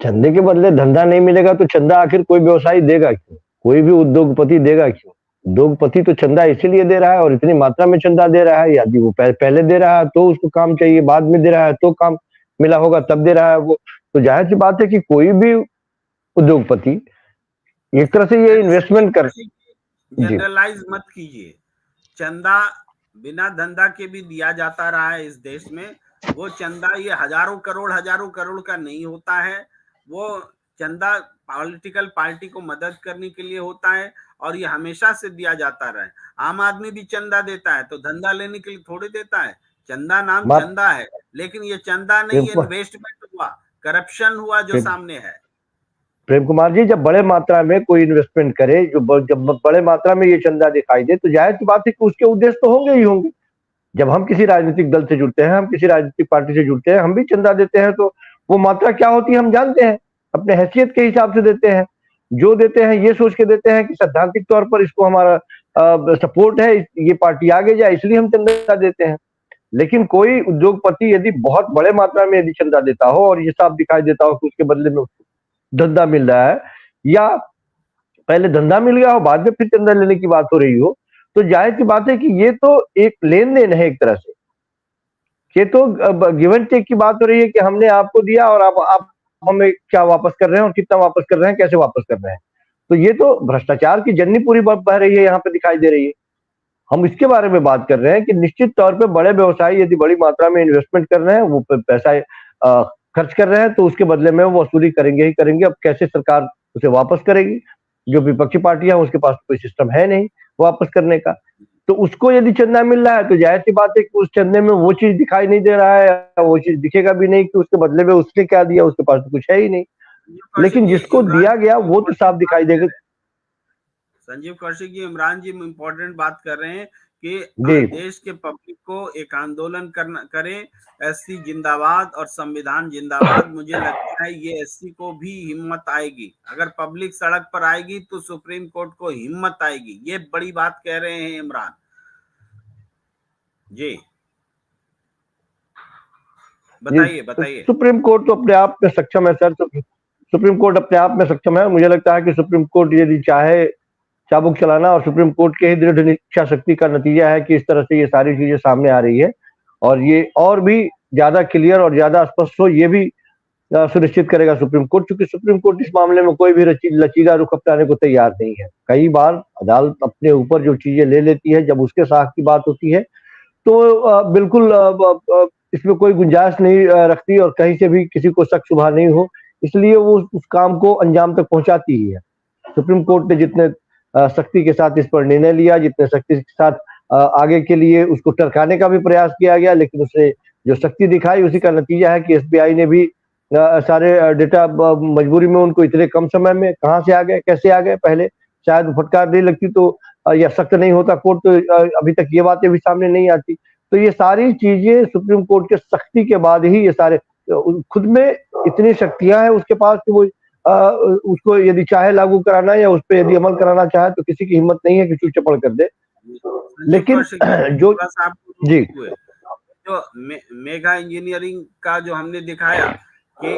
चंदे के बदले धंधा नहीं मिलेगा तो चंदा आखिर कोई व्यवसायी देगा क्यों? कोई भी उद्योगपति देगा क्यों? उद्योगपति तो चंदा इसीलिए दे रहा है और इतनी मात्रा में चंदा दे रहा है, यदि वो पहले दे रहा है तो उसको काम चाहिए, बाद में दे रहा है तो काम मिला होगा तब दे रहा है वो। तो जाहिर सी बात है कि कोई भी उद्योगपति एक तरह से ये इन्वेस्टमेंट कर जनरलाइज मत कीजिए। चंदा बिना धंधा के भी दिया जाता रहा है इस देश में। वो चंदा ये हजारों करोड़ का नहीं होता है। वो चंदा पॉलिटिकल पार्टी को मदद करने के लिए होता है और ये हमेशा से दिया जाता रहा है। आम आदमी भी चंदा देता है तो धंधा लेने के लिए थोड़ी देता है। चंदा नाम चंदा है, लेकिन ये चंदा नहीं, इन्वेस्टमेंट हुआ, करप्शन हुआ जो सामने है। प्रेम कुमार जी, जब बड़े मात्रा में कोई इन्वेस्टमेंट करे, जब बड़े मात्रा में ये चंदा दिखाई दे, तो जाहिर सी बात है कि उसके उद्देश्य तो होंगे ही होंगे। जब हम किसी राजनीतिक दल से जुड़ते हैं, हम किसी राजनीतिक पार्टी से जुड़ते हैं, हम भी चंदा देते हैं, तो वो मात्रा क्या होती है हम जानते हैं, अपने हैसियत के हिसाब से देते हैं। जो देते हैं ये सोच के देते हैं कि सैद्धांतिक तौर पर इसको हमारा सपोर्ट है, ये पार्टी आगे जाए, इसलिए हम चंदा देते हैं। लेकिन कोई उद्योगपति यदि बहुत बड़े मात्रा में यदि चंदा देता हो और ये साफ दिखाई देता हो कि उसके बदले में धंधा मिल रहा है, या पहले धंधा मिल गया हो बाद में फिर चंदा लेने की बात हो रही हो, तो जाहिर सी बात है कि ये तो एक लेन देन है। एक तरह से ये तो गिव एंड टेक की बात हो रही है कि हमने आपको दिया और आप हमें क्या वापस कर रहे हैं और कितना वापस कर रहे हैं, कैसे वापस कर रहे हैं। तो ये तो भ्रष्टाचार की जर्नी पूरी बह रही है, यहाँ पे दिखाई दे रही है। हम इसके बारे में बात कर रहे हैं कि निश्चित तौर पे बड़े व्यवसायी यदि बड़ी मात्रा में इन्वेस्टमेंट कर रहे हैं, वो पैसा खर्च कर रहे हैं, तो उसके बदले में वो वसूली करेंगे ही करेंगे। अब कैसे सरकार उसे वापस करेगी? जो विपक्षी पार्टियां उसके पास कोई सिस्टम है नहीं वापस करने का। तो उसको यदि चंदा मिल रहा है तो जाहिर सी बात है कि उस चंदे में वो चीज दिखाई नहीं दे रहा है, वो चीज दिखेगा भी नहीं कि उसके बदले में उसने क्या दिया, उसके पास तो कुछ है ही नहीं। लेकिन जिसको दिया गया वो तो साफ दिखाई देगा। संजीव कौशिक जी, इमरान जी इम्पोर्टेंट बात कर रहे हैं कि देश के पब्लिक को एक आंदोलन करें, एससी जिंदाबाद और संविधान जिंदाबाद। मुझे लगता है ये एससी को भी हिम्मत आएगी, अगर पब्लिक सड़क पर आएगी तो सुप्रीम कोर्ट को हिम्मत आएगी। ये बड़ी बात कह रहे हैं इमरान जी, बताइए। सुप्रीम कोर्ट तो अपने आप में सक्षम है सर, सुप्रीम कोर्ट अपने आप में सक्षम है। मुझे लगता है कि सुप्रीम कोर्ट यदि चाहे चाबुक चलाना, और सुप्रीम कोर्ट के ही दृढ़ इच्छा शक्ति का नतीजा है कि इस तरह से ये सारी चीजें सामने आ रही है, और ये और भी ज्यादा क्लियर और ज्यादा स्पष्ट हो ये भी सुनिश्चित करेगा सुप्रीम कोर्ट, क्योंकि सुप्रीम कोर्ट इस मामले में कोई भी लचीला रुख अपनाने को तैयार नहीं है। कई बार अदालत अपने ऊपर जो चीजें ले लेती है, जब उसके साथ की बात होती है तो बिल्कुल इसमें कोई गुंजाइश नहीं रखती और कहीं से भी किसी को शक शुबा नहीं हो, इसलिए वो उस काम को अंजाम तक पहुंचाती ही है। सुप्रीम कोर्ट ने जितने सख्ती के साथ इस पर निर्णय लिया, जितने सख्ती के साथ आगे के लिए उसको टरकाने का भी प्रयास किया गया, लेकिन उसने जो शक्ति दिखाई उसी का नतीजा है कि एसबीआई ने भी सारे डेटा मजबूरी में उनको इतने कम समय में कहां से आ गए, कैसे आ गए। पहले शायद फटकार नहीं लगती तो या सख्त नहीं होता कोर्ट तो अभी तक ये बातें भी सामने नहीं आती। तो ये सारी चीजें सुप्रीम कोर्ट के सख्ती के बाद ही ये सारे, खुद में इतनी शक्तियां हैं उसके पास कि वो उसको यदि चाहे लागू कराना या उस पर यदि अमल कराना चाहे तो किसी की हिम्मत नहीं है कि चूर चपड़ कर दे। लेकिन जो जी जो मेगा इंजीनियरिंग का जो हमने दिखाया कि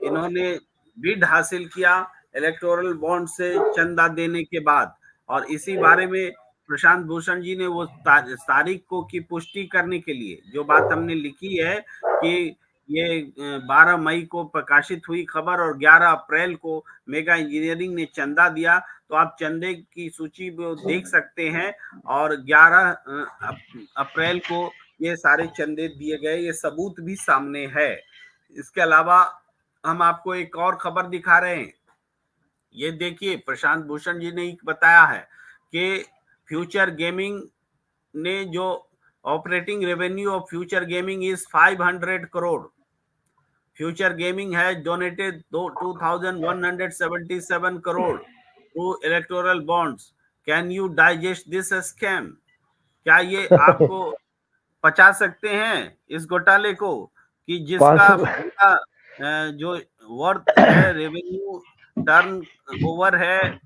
इन्होंने बिड हासिल किया इलेक्टोरल बॉन्ड से चंदा देने के बाद, और इसी बारे में प्रशांत भूषण जी ने वो तारीख को की पुष्टि करने के लिए जो बात हमने लिखी है कि ये 12 मई को प्रकाशित हुई खबर और 11 अप्रैल को मेगा इंजीनियरिंग ने चंदा दिया। तो आप चंदे की सूची देख सकते हैं और 11 अप्रैल को ये सारे चंदे दिए गए, ये सबूत भी सामने है। इसके अलावा हम आपको एक और खबर दिखा रहे हैं। ये देखिए, प्रशांत भूषण जी ने बताया है कि फ्यूचर गेमिंग ने जो operating revenue of Future Gaming is 500 crore. Future Gaming has donated 2177 crore to electoral bonds. Can you digest this scam? क्या ये आपको पचा सकते हैं इस घोटाले को, कि जिसका 500 पूरा जो वर्थ है, रेवेन्यू टर्न ओवर है,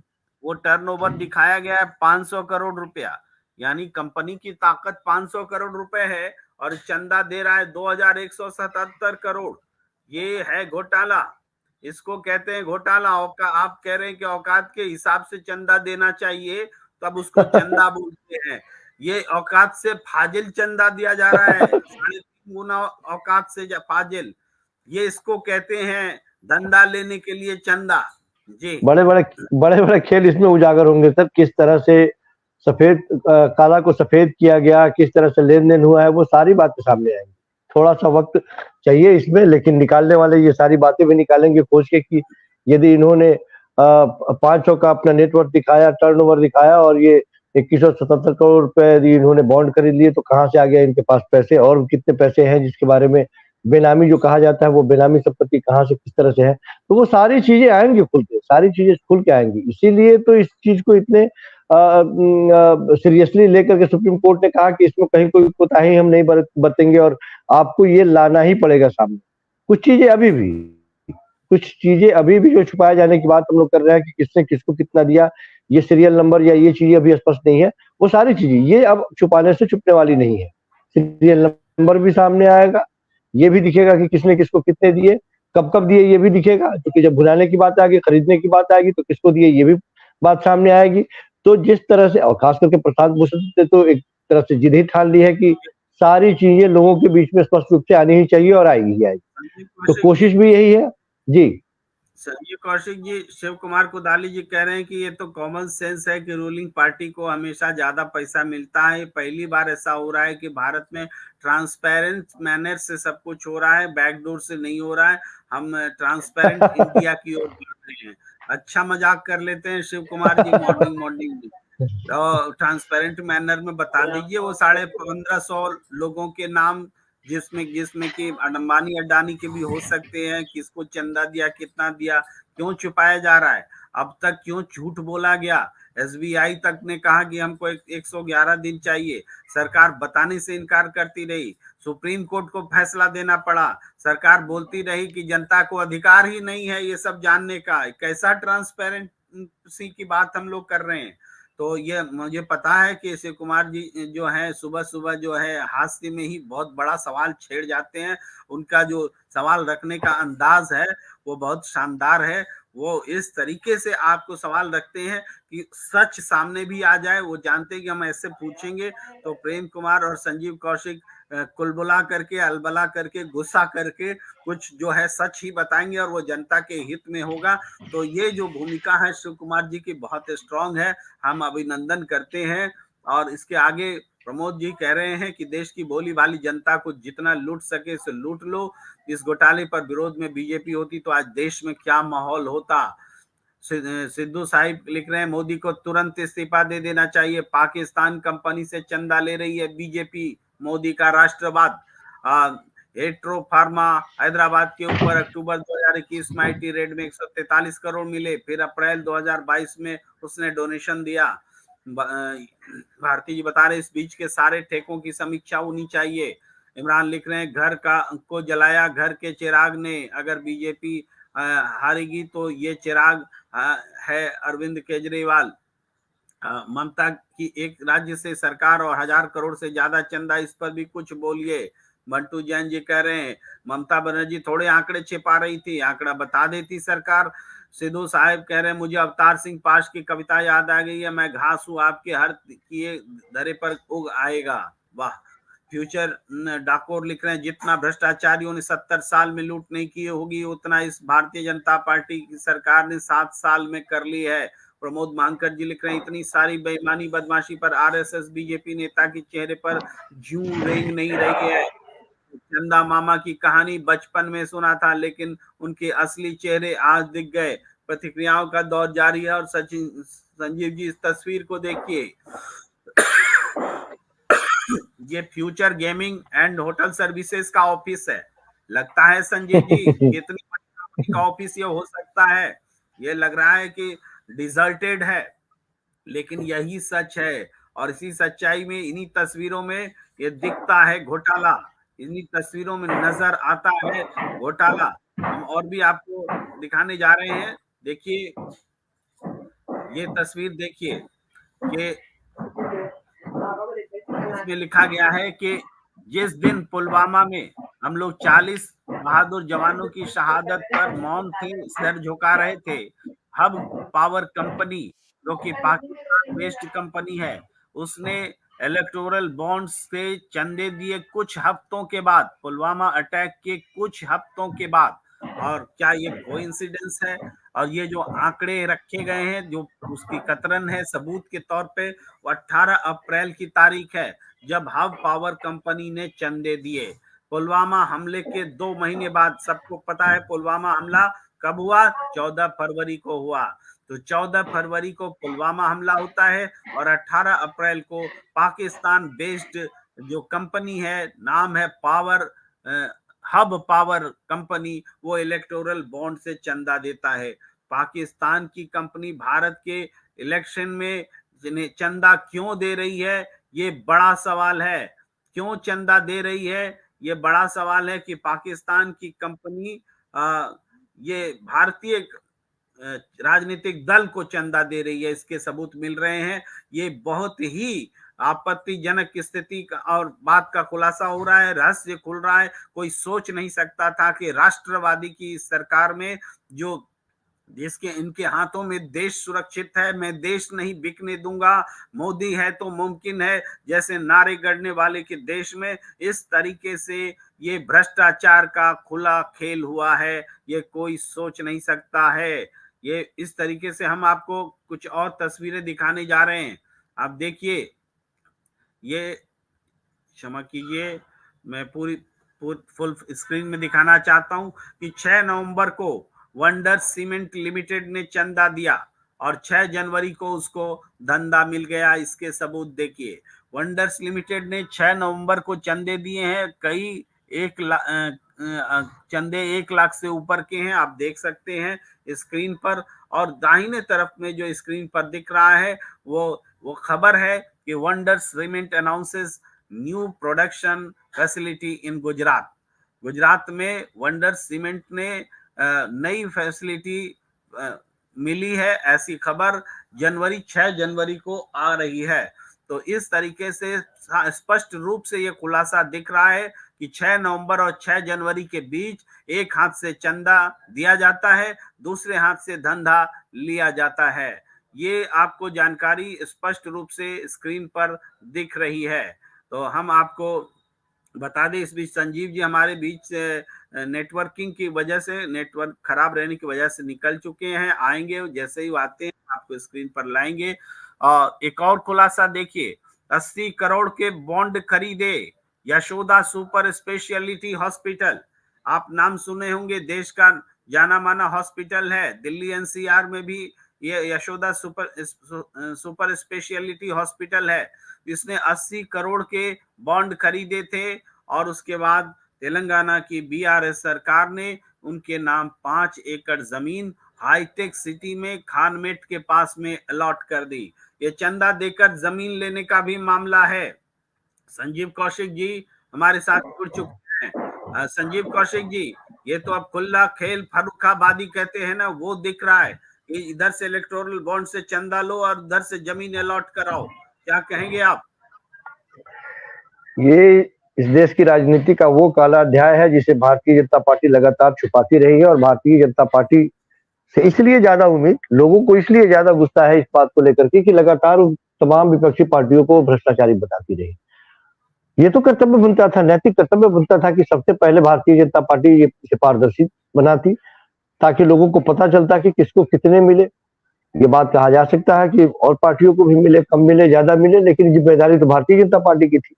वो टर्न ओवर दिखाया गया है 500 करोड़ रुपया। यानी कंपनी की ताकत 500 करोड़ रुपए है और चंदा दे रहा है 2177 करोड़। ये है घोटाला, इसको कहते हैं घोटाला। आप कह रहे हैं कि औकात के हिसाब से चंदा देना चाहिए, तब उसको चंदा बोलते हैं। ये औकात से फाजिल चंदा दिया जा रहा है, 3.5 गुना औकात से फाजिल। ये इसको कहते हैं धंधा लेने के लिए चंदा। जी, बड़े-बड़े खेल इसमें उजागर होंगे सर, किस तरह से सफेद काला को सफेद किया गया, किस तरह से लेन-देन हुआ है, वो सारी बातें सामने आएंगी। थोड़ा-सा वक्त चाहिए इसमें, लेकिन निकालने वाले ये सारी बातें भी निकालेंगे खोज के कि यदि इन्होंने 500 का अपना नेटवर्क दिखाया, टर्नओवर दिखाया और ये 2177 करोड़ रुपए यदि इन्होंने बॉन्ड खरीद लिए, तो कहाँ से आ गया इनके पास पैसे, और कितने पैसे हैं जिसके बारे में बेनामी जो कहा जाता है, वो बेनामी संपत्ति कहाँ से किस तरह से है। तो वो सारी चीजें आएंगी खुल के, सारी चीजें खुल के आएंगी। इसीलिए तो इस चीज को इतने सीरियसली लेकर के सुप्रीम कोर्ट ने कहा कि इसमें कहीं कोई कोताही हम नहीं बरतेंगे और आपको ये लाना ही पड़ेगा सामने। कुछ चीजें अभी भी जो छुपाया जाने की बात हम लोग कर रहे हैं कि किसने किसको कितना दिया, ये सीरियल नंबर या ये चीजें अभी स्पष्ट नहीं है। वो सारी चीजें ये अब छुपाने से छुपने वाली नहीं है। सीरियल नंबर भी सामने आएगा, ये भी दिखेगा कि किसने किसको कितने दिए, कब दिए ये भी दिखेगा, क्योंकि जब भुनाने की बात आएगी, खरीदने की बात आएगी, तो किसको दिए ये भी बात सामने आएगी। तो जिस तरह से, और खास करके प्रशांत भूषण ने तो एक तरह से जिद ही ठान ली है कि सारी चीजें लोगों के बीच में स्पष्ट रूप से आनी ही चाहिए और आएगी ही आएगी। तो कोशिश भी यही है। जी, संजीव कौशिक जी, शिव कुमार कुदाली जी कह रहे हैं कि ये तो कॉमन सेंस है कि रूलिंग पार्टी को हमेशा ज्यादा पैसा मिलता है। पहली बार ऐसा हो रहा है कि भारत में ट्रांसपेरेंट मैनर से सब कुछ हो रहा है, बैकडोर से नहीं हो रहा है। हम ट्रांसपेरेंट इंडिया की ओर बढ़ रहे हैं। अच्छा मजाक कर लेते हैं शिव कुमार जी मॉर्निंग में। तो ट्रांसपेरेंट मैनर में बता दीजिए वो 1550 लोगों के नाम, जिसमें जिसमें कि अंबानी अडानी के भी हो सकते हैं, किसको चंदा दिया, कितना दिया, क्यों छुपाया जा रहा है, अब तक क्यों झूठ बोला गया। एसबीआई तक ने कहा कि हमको 111 दिन चाहिए, सरकार बताने से इनकार करती रही, सुप्रीम कोर्ट को फैसला देना पड़ा, सरकार बोलती रही कि जनता को अधिकार ही नहीं है ये सब जानने का। कैसा ट्रांसपेरेंसी की बात हम लोग कर रहे हैं। तो ये मुझे पता है कि शिव कुमार जी जो है सुबह सुबह जो है हास्य में ही बहुत बड़ा सवाल छेड़ जाते हैं। उनका जो सवाल रखने का अंदाज है वो बहुत शानदार है। वो इस तरीके से आपको सवाल रखते हैं कि सच सामने भी आ जाए। वो जानते हैं कि हम ऐसे पूछेंगे तो प्रेम कुमार और संजीव कौशिक कुलबुला करके, अलबला करके, गुस्सा करके कुछ जो है सच ही बताएंगे और वो जनता के हित में होगा। तो ये जो भूमिका है शिव कुमार जी की बहुत स्ट्रांग है, हम अभिनंदन करते हैं। और इसके आगे प्रमोद जी कह रहे हैं कि देश की भोली भाली जनता को जितना लूट सके से लूट लो। इस घोटाले पर विरोध में बीजेपी होती तो आज देश में क्या माहौल होता। सिद्धू साहिब लिख रहे हैं मोदी को तुरंत इस्तीफा दे देना चाहिए, पाकिस्तान कंपनी से चंदा ले रही है बीजेपी, मोदी का राष्ट्रवाद। हेट्रो फार्मा हैदराबाद के ऊपर अक्टूबर 2021 में आईटी रेड में 143 करोड़ मिले, फिर अप्रैल 2022 में उसने डोनेशन दिया। भारती जी बता रहे इस बीच के सारे ठेकों की समीक्षा होनी चाहिए। इमरान लिख रहे हैं घर का को जलाया घर के चिराग ने, अगर बीजेपी हारेगी तो ये चिराग है अरविंद केजरीवाल। ममता की एक राज्य से सरकार और 1000 करोड़ से ज्यादा चंदा, इस पर भी कुछ बोलिए। मंटू जैन जी कह रहे हैं ममता बनर्जी थोड़े आंकड़े छिपा रही थी, आंकड़ा बता देती सरकार। सिद्धू साहिब कह रहे हैं मुझे अवतार सिंह पाश की कविता याद आ गई है, मैं घास हूं आपके हर किए धरे पर उग आएगा। वाह, फ्यूचर डाकोर लिख रहे हैं, जितना भ्रष्टाचारियों ने 70 साल में लूट नहीं की होगी उतना इस भारतीय जनता पार्टी की सरकार ने 7 साल में कर ली है। प्रमोद मांकर जी लिख रहे हैं, इतनी सारी बेईमानी बदमाशी पर आरएसएस बीजेपी नेता के चेहरे पर जूं रेंग नहीं रही है। चंदा मामा की कहानी बचपन में सुना था, लेकिन उनके असली चेहरे आज दिख गए। प्रतिक्रियाओं का दौर जारी है और सचिन संजीव जी इस तस्वीर को देखिए। ये future gaming and hotel services का ऑफिस है। लगता है संजीव जी कितनी बड़ी कंपनी का ऑफिस ये हो सकता है। ये लग रहा है कि डिजर्टेड है, लेकिन यही सच है। और इसी सच्चाई में इन्हीं तस्वीरों में ये दिखता है घोटाला, इन्हीं तस्वीरों में नजर आता है घोटाला। हम और भी आपको दिखाने जा रहे हैं। देखिए ये तस्वीर देखिए कि इसमें लिखा गया है कि जिस दिन पुलवामा में हम लोग 40 बहादुर जवानों की शहादत पर मौन थे, सर झुका रहे थे, हब पावर कंपनी जो कि पाकिस्तान बेस्ड कंपनी है, उसने इलेक्टोरल बॉन्ड्स से चंदे दिए कुछ हफ्तों के बाद, पुलवामा अटैक के कुछ हफ्तों के बाद। और क्या ये कोइंसिडेंस है? और ये जो आंकड़े रखे गए हैं, जो उसकी कतरन है सबूत के तौर पे, वो 18 अप्रैल की तारीख है जब हब पावर कंपनी ने चंदे दिए। पुलवामा हमले के 2 महीने बाद, सबको पता है पुलवामा हमला कब हुआ, 14 फरवरी को हुआ। तो 14 फरवरी को पुलवामा हमला होता है और 18 अप्रैल को पाकिस्तान बेस्ड जो कंपनी है, नाम है पावर हब पावर कंपनी, वो इलेक्टोरल बॉन्ड से चंदा देता है। पाकिस्तान की कंपनी भारत के इलेक्शन में चंदा क्यों दे रही है, ये बड़ा सवाल है। क्यों चंदा दे रही है, ये बड़ा सवाल है कि पाकिस्तान की कंपनी ये भारतीय राजनीतिक दल को चंदा दे रही है, इसके सबूत मिल रहे हैं। ये बहुत ही आपत्तिजनक स्थिति का और बात का खुलासा हो रहा है, रहस्य खुल रहा है। कोई सोच नहीं सकता था कि राष्ट्रवादी की सरकार में, जो जिसके इनके हाथों में देश सुरक्षित है, मैं देश नहीं बिकने दूंगा, मोदी है तो मुमकिन है जैसे नारे गढ़ने वाले के देश में, इस तरीके से ये भ्रष्टाचार का खुला खेल हुआ है। ये कोई सोच नहीं सकता है। ये इस तरीके से हम आपको कुछ और तस्वीरें दिखाने जा रहे हैं। आप देखिए, ये क्षमा कीजिए, मैं पूरी फुल स्क्रीन में दिखाना चाहता हूं कि 6 नवंबर को वंडर सीमेंट लिमिटेड ने चंदा दिया और 6 जनवरी को उसको धंधा मिल गया। इसके सबूत देखिए, वंडर्स लिमिटेड ने 6 नवंबर को चंदे दिए हैं। कई चंदे 1 लाख से ऊपर के हैं, आप देख सकते हैं स्क्रीन पर। और दाहिने तरफ में जो स्क्रीन पर दिख रहा है वो खबर है कि wonder cement announces new production facility in Gujarat. Gujarat में वंडर सीमेंट ने नई फैसिलिटी मिली है, ऐसी खबर 6 जनवरी को आ रही है। तो इस तरीके से स्पष्ट रूप से ये खुलासा दिख रहा है कि 6 नवंबर और 6 जनवरी के बीच एक हाथ से चंदा दिया जाता है, दूसरे हाथ से धंधा लिया जाता है। ये आपको जानकारी स्पष्ट रूप से स्क्रीन पर दिख रही है। तो हम आपको बता दें, इस बीच संजीव जी हमारे बीच नेटवर्किंग की वजह से, नेटवर्क खराब रहने की वजह से निकल चुके हैं। आएंगे, जैसे ही आते हैं आपको स्क्रीन पर लाएंगे। और एक और खुलासा देखिए, 80 करोड़ के बॉन्ड खरीदे यशोदा सुपर स्पेशलिटी हॉस्पिटल। आप नाम सुने होंगे, देश का जाना माना हॉस्पिटल है। दिल्ली एनसीआर में भी ये यशोदा सुपर स्पेशलिटी हॉस्पिटल है। इसने 80 करोड़ के बॉन्ड खरीदे थे और उसके बाद तेलंगाना की बीआरएस सरकार ने उनके नाम 5 एकड़ जमीन हाईटेक सिटी में खानमेट के पास में अलॉट कर दी। ये चंदा देकर जमीन लेने का भी मामला है। संजीव कौशिक जी हमारे साथ जुड़ चुके हैं। संजीव कौशिक जी, ये तो अब खुला खेल फर्रुखाबादी कहते हैं ना, वो दिख रहा है। इधर से इलेक्टोरल बॉन्ड से चंदा लो और उधर से जमीन अलॉट कराओ, क्या कहेंगे आप? ये इस देश की राजनीति का वो काला अध्याय है जिसे भारतीय जनता पार्टी लगातार छुपाती रही है। और भारतीय जनता पार्टी से इसलिए ज्यादा उम्मीद, लोगों को इसलिए ज्यादा गुस्सा है इस बात को लेकर के कि लगातार तमाम विपक्षी पार्टियों को भ्रष्टाचारी बताती रही। ये तो कर्तव्य बनता था, नैतिक कर्तव्य बनता था कि सबसे पहले भारतीय जनता पार्टी ये पारदर्शी बनाती, ताकि लोगों को पता चलता कि किसको कितने मिले। ये बात कहा जा सकता है कि और पार्टियों को भी मिले, कम मिले, ज्यादा मिले, लेकिन जिम्मेदारी तो भारतीय जनता पार्टी की थी,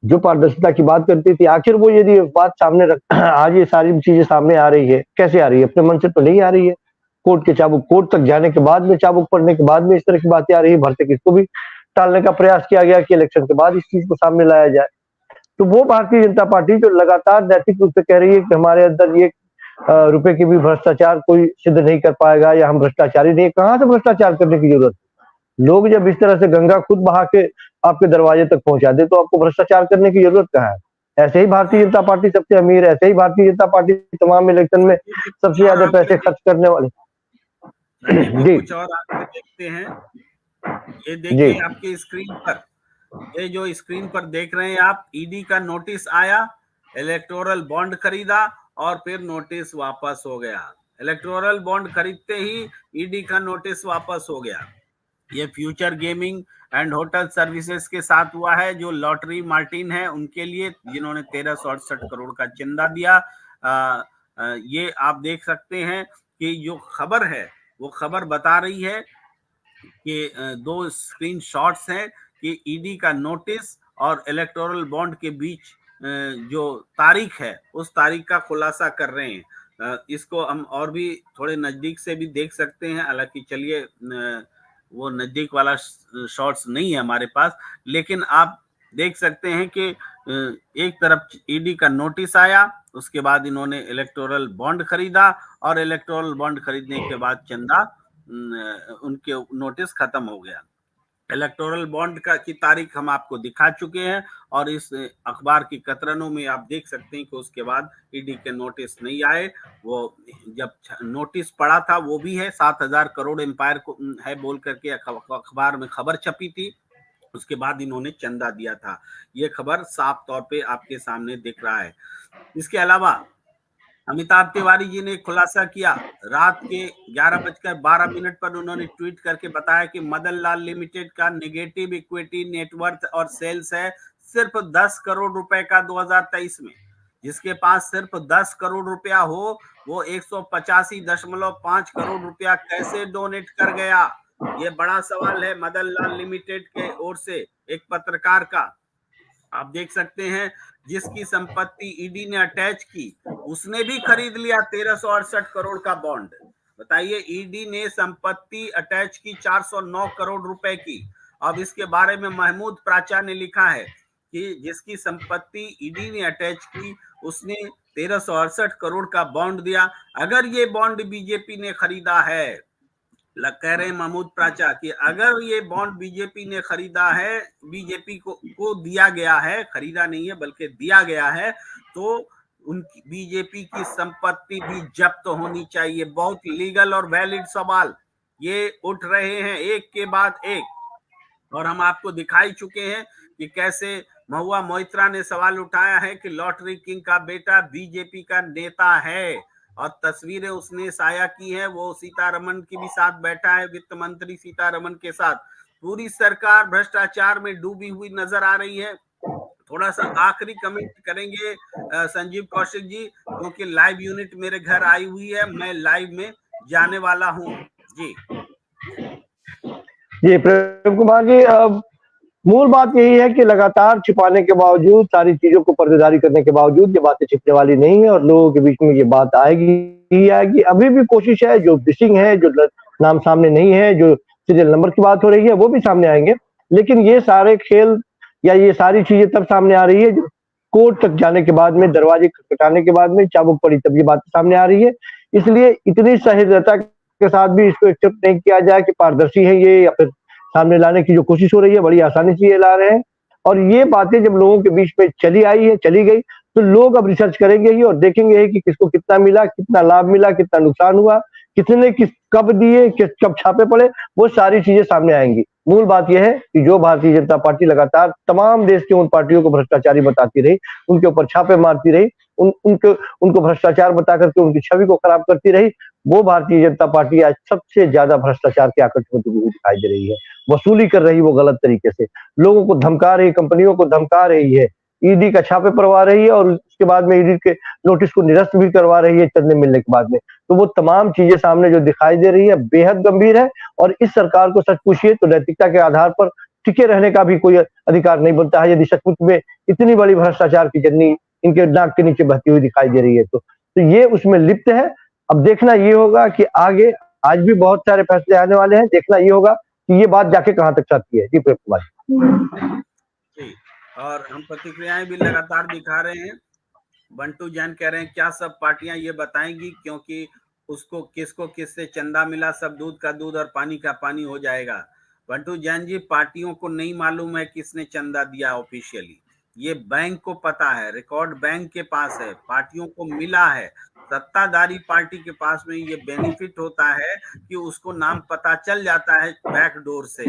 जो पारदर्शिता की बात करती थी। आखिर वो यदि बात सामने रख आज ये सारी चीजें सामने आ रही है, कैसे आ रही है? अपने मन से तो नहीं आ रही है। कोर्ट के चाबुक, कोर्ट तक जाने के बाद में, चाबुक पड़ने के बाद में इस तरह की बातें आ रही है। भर तक इसको भी टालने का प्रयास किया गया कि इलेक्शन के बाद इस चीज को सामने लाया जाए। तो वो भारतीय जनता पार्टी जो लगातार नैतिक रूप से कह रही है कि हमारे अंदर ये रुपए की भी भ्रष्टाचार कोई सिद्ध नहीं कर पाएगा, या हम भ्रष्टाचारी नहीं, कहाँ से भ्रष्टाचार करने की जरूरत है? लोग जब इस तरह से गंगा खुद बहा के आपके दरवाजे तक पहुंचा दे, तो आपको भ्रष्टाचार करने की जरूरत कहाँ है? ऐसे ही भारतीय जनता पार्टी सबसे अमीर है, ऐसे ही भारतीय जनता पार्टी तमाम इलेक्शन में सबसे ज्यादा पैसे खर्च करने वाले। जी कुछ और आगे देखते हैं। ये जी देखिए आपकी स्क्रीन पर, ये जो स्क्रीन पर देख रहे हैं आप, ईडी का नोटिस आया, इलेक्टोरल बॉन्ड खरीदा और फिर नोटिस वापस हो गया। इलेक्टोरल बॉन्ड खरीदते ही ईडी का नोटिस वापस हो गया। ये future gaming and hotel services के साथ हुआ है, जो लॉटरी मार्टिन है उनके लिए, जिन्होंने 1368 करोड़ का चंदा दिया। ये आप देख सकते हैं कि जो खबर है वो खबर बता रही है कि दो स्क्रीनशॉट्स हैं कि ईडी का नोटिस और इलेक्टोरल बॉन्ड के बीच जो तारीख है उस तारीख का खुलासा कर रहे हैं। इसको हम और भी थोड़े नजदीक से भी देख सकते हैं, हालांकि चलिए वो नजदीक वाला शॉट्स नहीं है हमारे पास, लेकिन आप देख सकते हैं कि एक तरफ ईडी का नोटिस आया, उसके बाद इन्होंने इलेक्टोरल बॉन्ड खरीदा और इलेक्टोरल बॉन्ड खरीदने के बाद चंदा उनके नोटिस खत्म हो गया। इलेक्टोरल बॉन्ड की तारीख हम आपको दिखा चुके हैं और इस अखबार की कतरनों में आप देख सकते हैं कि उसके बाद ईडी के नोटिस नहीं आए। वो जब नोटिस पड़ा था वो भी है, 7,000 करोड़ एम्पायर को है बोल करके अखबार में खबर छपी थी, उसके बाद इन्होंने चंदा दिया था। ये खबर साफ तौर पे आपके सामने दिख रहा है। इसके अलावा अमिताभ तिवारी जी ने खुलासा किया, रात के 11:12 पर उन्होंने ट्वीट करके बताया कि मदन लाल लिमिटेड का नेगेटिव इक्विटी नेटवर्थ और सेल्स है सिर्फ 10 करोड़ रुपए का 2023 में। जिसके पास सिर्फ 10 करोड़ रुपया हो वो 185.5 करोड़ रुपया कैसे डोनेट कर गया? ये बड़ा सवाल है मदन लाल लिमिटेड के ओर से एक पत्रकार का। आप देख सकते हैं जिसकी संपत्ति ईडी ने अटैच की उसने भी खरीद लिया 1368 करोड़ का बॉन्ड। बताइए, ईडी ने संपत्ति अटैच की 409 करोड़ रुपए की। अब इसके बारे में महमूद प्राचा ने लिखा है कि जिसकी संपत्ति ईडी ने अटैच की उसने 1368 करोड़ का बॉन्ड दिया। अगर ये बॉन्ड बीजेपी ने खरीदा है, कह रहे हैं महमूद प्राचा कि अगर ये बॉन्ड बीजेपी ने खरीदा है, बीजेपी को दिया गया है, खरीदा नहीं है बल्कि दिया गया है, तो उनकी बीजेपी की संपत्ति भी जब्त होनी चाहिए। बहुत लीगल और वैलिड सवाल ये उठ रहे हैं एक के बाद एक, और हम आपको दिखाई चुके हैं कि कैसे महुआ मोइत्रा ने सवाल उठाया है कि लॉटरी किंग का बेटा बीजेपी का नेता है, और तस्वीरें उसने साया की है, वो सीतारमण की भी साथ बैठा है, वित्त मंत्री सीतारमण के साथ। पूरी सरकार भ्रष्टाचार में डूबी हुई नजर आ रही है। थोड़ा सा आखिरी कमेंट करेंगे संजीव कौशिक जी, क्योंकि लाइव यूनिट मेरे घर आई हुई है, मैं लाइव में जाने वाला हूँ। जी प्रेम कुमार जी, मूल बात यही है कि लगातार छिपाने के बावजूद, सारी चीजों को पर्देदारी करने के बावजूद ये बातें छिपने वाली नहीं है और लोगों के बीच में ये बात आएगी ही आएगी। अभी भी कोशिश है, जो फिशिंग है, जो नाम सामने नहीं है, जो सीरियल नंबर की बात हो रही है, वो भी सामने आएंगे। लेकिन ये सारे खेल या ये सारी चीजें तब सामने आ रही है जब कोर्ट तक जाने के बाद में, दरवाजे खटखटाने के बाद में चाबुक पड़ी, तब ये बात सामने आ रही है। इसलिए इतनी सहिष्णुता के साथ भी इसको एक्सेप्ट नहीं किया जाए कि पारदर्शी है ये, या फिर सामने लाने की जो कोशिश हो रही है बड़ी आसानी से ये ला रहे हैं। और ये बातें जब लोगों के बीच में चली आई है, चली गई, तो लोग अब रिसर्च करेंगे ही और देखेंगे ही कि किसको कितना मिला, कितना लाभ मिला, कितना नुकसान हुआ, कितने कब दिए, कब छापे पड़े, वो सारी चीजें सामने आएंगी। मूल बात यह है कि जो भारतीय जनता पार्टी लगातार तमाम देश की उन पार्टियों को भ्रष्टाचारी बताती रही, उनके ऊपर छापे मारती रही, उनको भ्रष्टाचार बता करके उनकी छवि को खराब करती रही, वो भारतीय जनता पार्टी आज सबसे ज्यादा भ्रष्टाचार के आकट में डूबी हुई दिखाई दे रही है। वसूली कर रही वो गलत तरीके से, लोगों को धमका रही, कंपनियों को धमका रही है ईडी का छापे पड़वा रही है और उसके बाद में ईडी के नोटिस को निरस्त भी करवा रही है चंदे मिलने के बाद में। तो वो तमाम चीजें सामने जो दिखाई दे रही है बेहद गंभीर है और इस सरकार को सच पूछिए तो नैतिकता के आधार पर टिके रहने का भी कोई अधिकार नहीं बनता है, यदि सचमुच में इतनी बड़ी भ्रष्टाचार की जर्नी इनके नाक के नीचे बहती हुई दिखाई दे रही है। तो ये उसमें लिप्त है। अब देखना ये होगा कि आगे आज भी बहुत सारे फैसले आने वाले हैं, देखना ये होगा कि ये बात जाके कहाँ तक जाती है। जी प्रेम कुमार जी, और हम प्रतिक्रियाएं भी लगातार दिखा रहे हैं। बंटू जैन कह रहे हैं क्या सब पार्टियां ये बताएंगी, क्योंकि उसको किसको किससे चंदा मिला, सब दूध का दूध और पानी का पानी हो जाएगा। बंटू जैन जी, पार्टियों को नहीं मालूम है किसने चंदा दिया ऑफिशियली, ये बैंक को पता है, रिकॉर्ड बैंक के पास है, पार्टियों को मिला है। सत्ताधारी पार्टी के पास में ये बेनिफिट होता है कि उसको नाम पता चल जाता है बैक डोर से।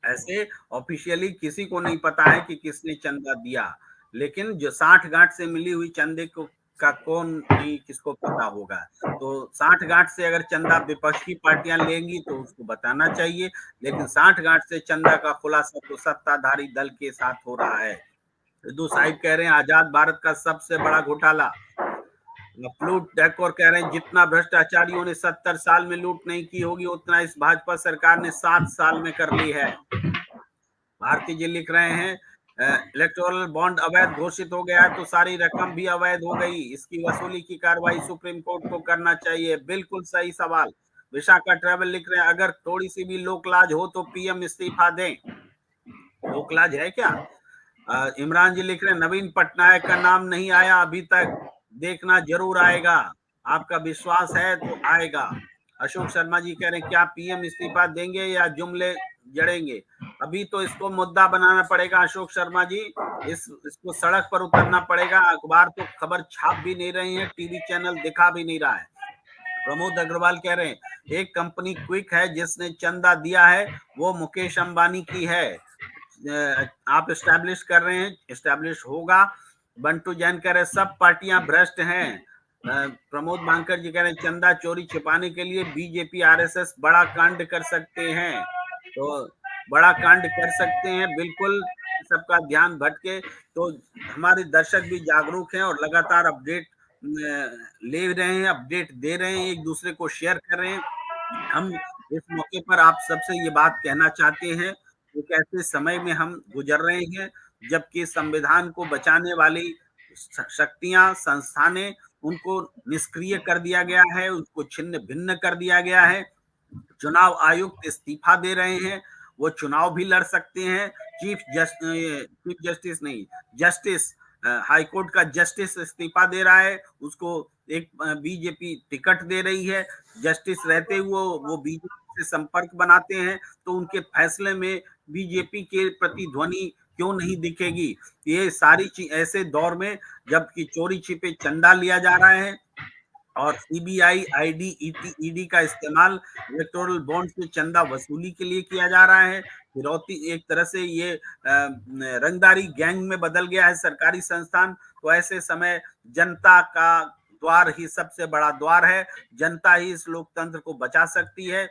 ऐसे ऑफिशियली किसी को नहीं पता है कि किसने चंदा दिया, लेकिन जो 60 गांठ से मिली हुई चंदे को का कौन नहीं किसको पता होगा। तो 60 गांठ से अगर चंदा विपक्ष की पार्टियां लेंगी तो उसको बताना चाहिए, लेकिन 60 गांठ से चंदा का खुलासा तो सत्ताधारी दल के साथ हो रहा है। सिद्धू साहिब कह रहे हैं आजाद भारत का सबसे बड़ा घोटाला। लूट डैकोर कह रहे हैं जितना भ्रष्टाचारियों ने 70 साल में लूट नहीं की होगी उतना इस भाजपा सरकार ने 7 साल में कर ली है। भारती जी लिख रहे हैं इलेक्टोरल बॉन्ड अवैध घोषित हो गया है तो सारी रकम भी अवैध हो गई, इसकी वसूली की कार्रवाई सुप्रीम कोर्ट को करना चाहिए। बिल्कुल सही सवाल। विशाखा ट्रेवल लिख रहे हैं अगर थोड़ी सी भी लोकलाज हो तो पीएम इस्तीफा दें। लोकलाज है क्या? इमरान जी लिख रहे हैं नवीन पटनायक का नाम नहीं आया अभी तक, देखना जरूर आएगा, आपका विश्वास है तो आएगा। अशोक शर्मा जी कह रहे हैं क्या पीएम इस्तीफा देंगे या जुमले जड़ेंगे? अभी तो इसको मुद्दा बनाना पड़ेगा अशोक शर्मा जी, इसको सड़क पर उतरना पड़ेगा। अखबार तो खबर छाप भी नहीं रही है, टीवी चैनल दिखा भी नहीं रहा है। प्रमोद अग्रवाल कह रहे हैं एक कंपनी क्विक है जिसने चंदा दिया है वो मुकेश अंबानी की है, आप एस्टैब्लिश कर रहे हैं, एस्टैब्लिश होगा। बंटू जैन कह रहे हैं सब पार्टियां भ्रष्ट हैं। प्रमोद बांकर जी कह रहे हैं चंदा चोरी छिपाने के लिए बीजेपी आरएसएस बड़ा कांड कर सकते हैं, तो बड़ा कांड कर सकते हैं बिल्कुल। सबका ध्यान भटके तो हमारे दर्शक भी जागरूक हैं और लगातार अपडेट ले रहे हैं, अपडेट दे रहे हैं, एक दूसरे को शेयर कर रहे हैं। हम इस मौके पर आप सबसे ये बात कहना चाहते हैं एक ऐसे समय में हम गुजर रहे हैं जबकि संविधान को बचाने वाली शक्तियां संस्थानें उनको निष्क्रिय कर दिया गया है, उनको छिन्न भिन्न कर दिया गया है। चुनाव आयुक्त इस्तीफा दे रहे हैं, वो चुनाव भी लड़ सकते हैं। चीफ जस्टिस नहीं, जस्टिस हाईकोर्ट का जस्टिस इस्तीफा दे रहा है, उसको एक बीजेपी टिकट दे रही है। जस्टिस रहते हुए वो बीजेपी से संपर्क बनाते हैं तो उनके फैसले में बीजेपी के प्रति ध्वनि क्यों नहीं दिखेगी? ये सारी चीज ऐसे दौर में जबकि चोरी छिपे चंदा लिया जा रहा है और सीबीआई आईडी ईडी का इस्तेमाल इलेक्टोरल बॉन्ड से चंदा वसूली के लिए किया जा रहा है। फिरौती एक तरह से ये रंगदारी गैंग में बदल गया है सरकारी संस्थान। तो ऐसे समय जनता का द्वार ही सबसे बड़ा द्वार है, जनता ही इस लोकतंत्र को बचा सकती है।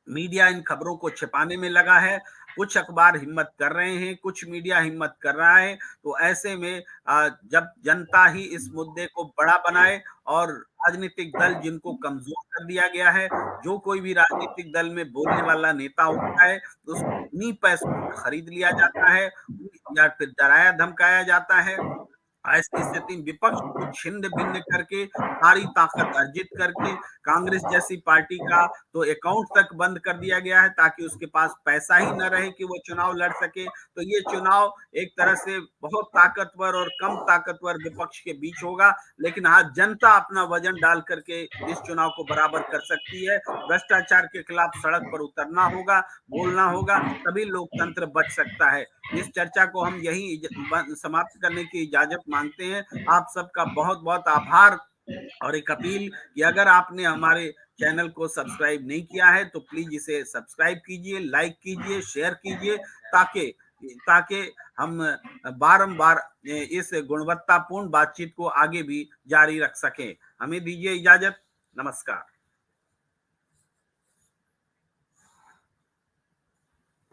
मीडिया इन खबरों को छिपाने में लगा है, कुछ अखबार हिम्मत कर रहे हैं, कुछ मीडिया हिम्मत कर रहा है। तो ऐसे में जब जनता ही इस मुद्दे को बड़ा बनाए और राजनीतिक दल जिनको कमजोर कर दिया गया है, जो कोई भी राजनीतिक दल में बोलने वाला नेता होता है तो उसको उन्हीं पैसों में खरीद लिया जाता है या फिर डराया धमकाया जाता है। ऐसी स्थिति में विपक्ष को छिन्न भिन्न करके सारी ताकत अर्जित करके कांग्रेस जैसी पार्टी का तो अकाउंट तक बंद कर दिया गया है ताकि उसके पास पैसा ही न रहे कि वो चुनाव लड़ सके। तो ये चुनाव एक तरह से बहुत ताकतवर और कम ताकतवर विपक्ष के बीच होगा, लेकिन हाँ जनता अपना वजन डाल करके इस चुनाव को बराबर कर सकती है। भ्रष्टाचार के खिलाफ सड़क पर उतरना होगा, बोलना होगा, तभी लोकतंत्र बच सकता है। इस चर्चा को हम यही समाप्त करने की इजाजत मांगते हैं। आप सबका बहुत बहुत आभार और एक अपील कि अगर आपने हमारे चैनल को सब्सक्राइब नहीं किया है तो प्लीज इसे सब्सक्राइब कीजिए, लाइक कीजिए, शेयर कीजिए ताकि ताकि हम बारंबार इस गुणवत्तापूर्ण बातचीत को आगे भी जारी रख सकें। हमें दीजिए इजाजत। नमस्कार।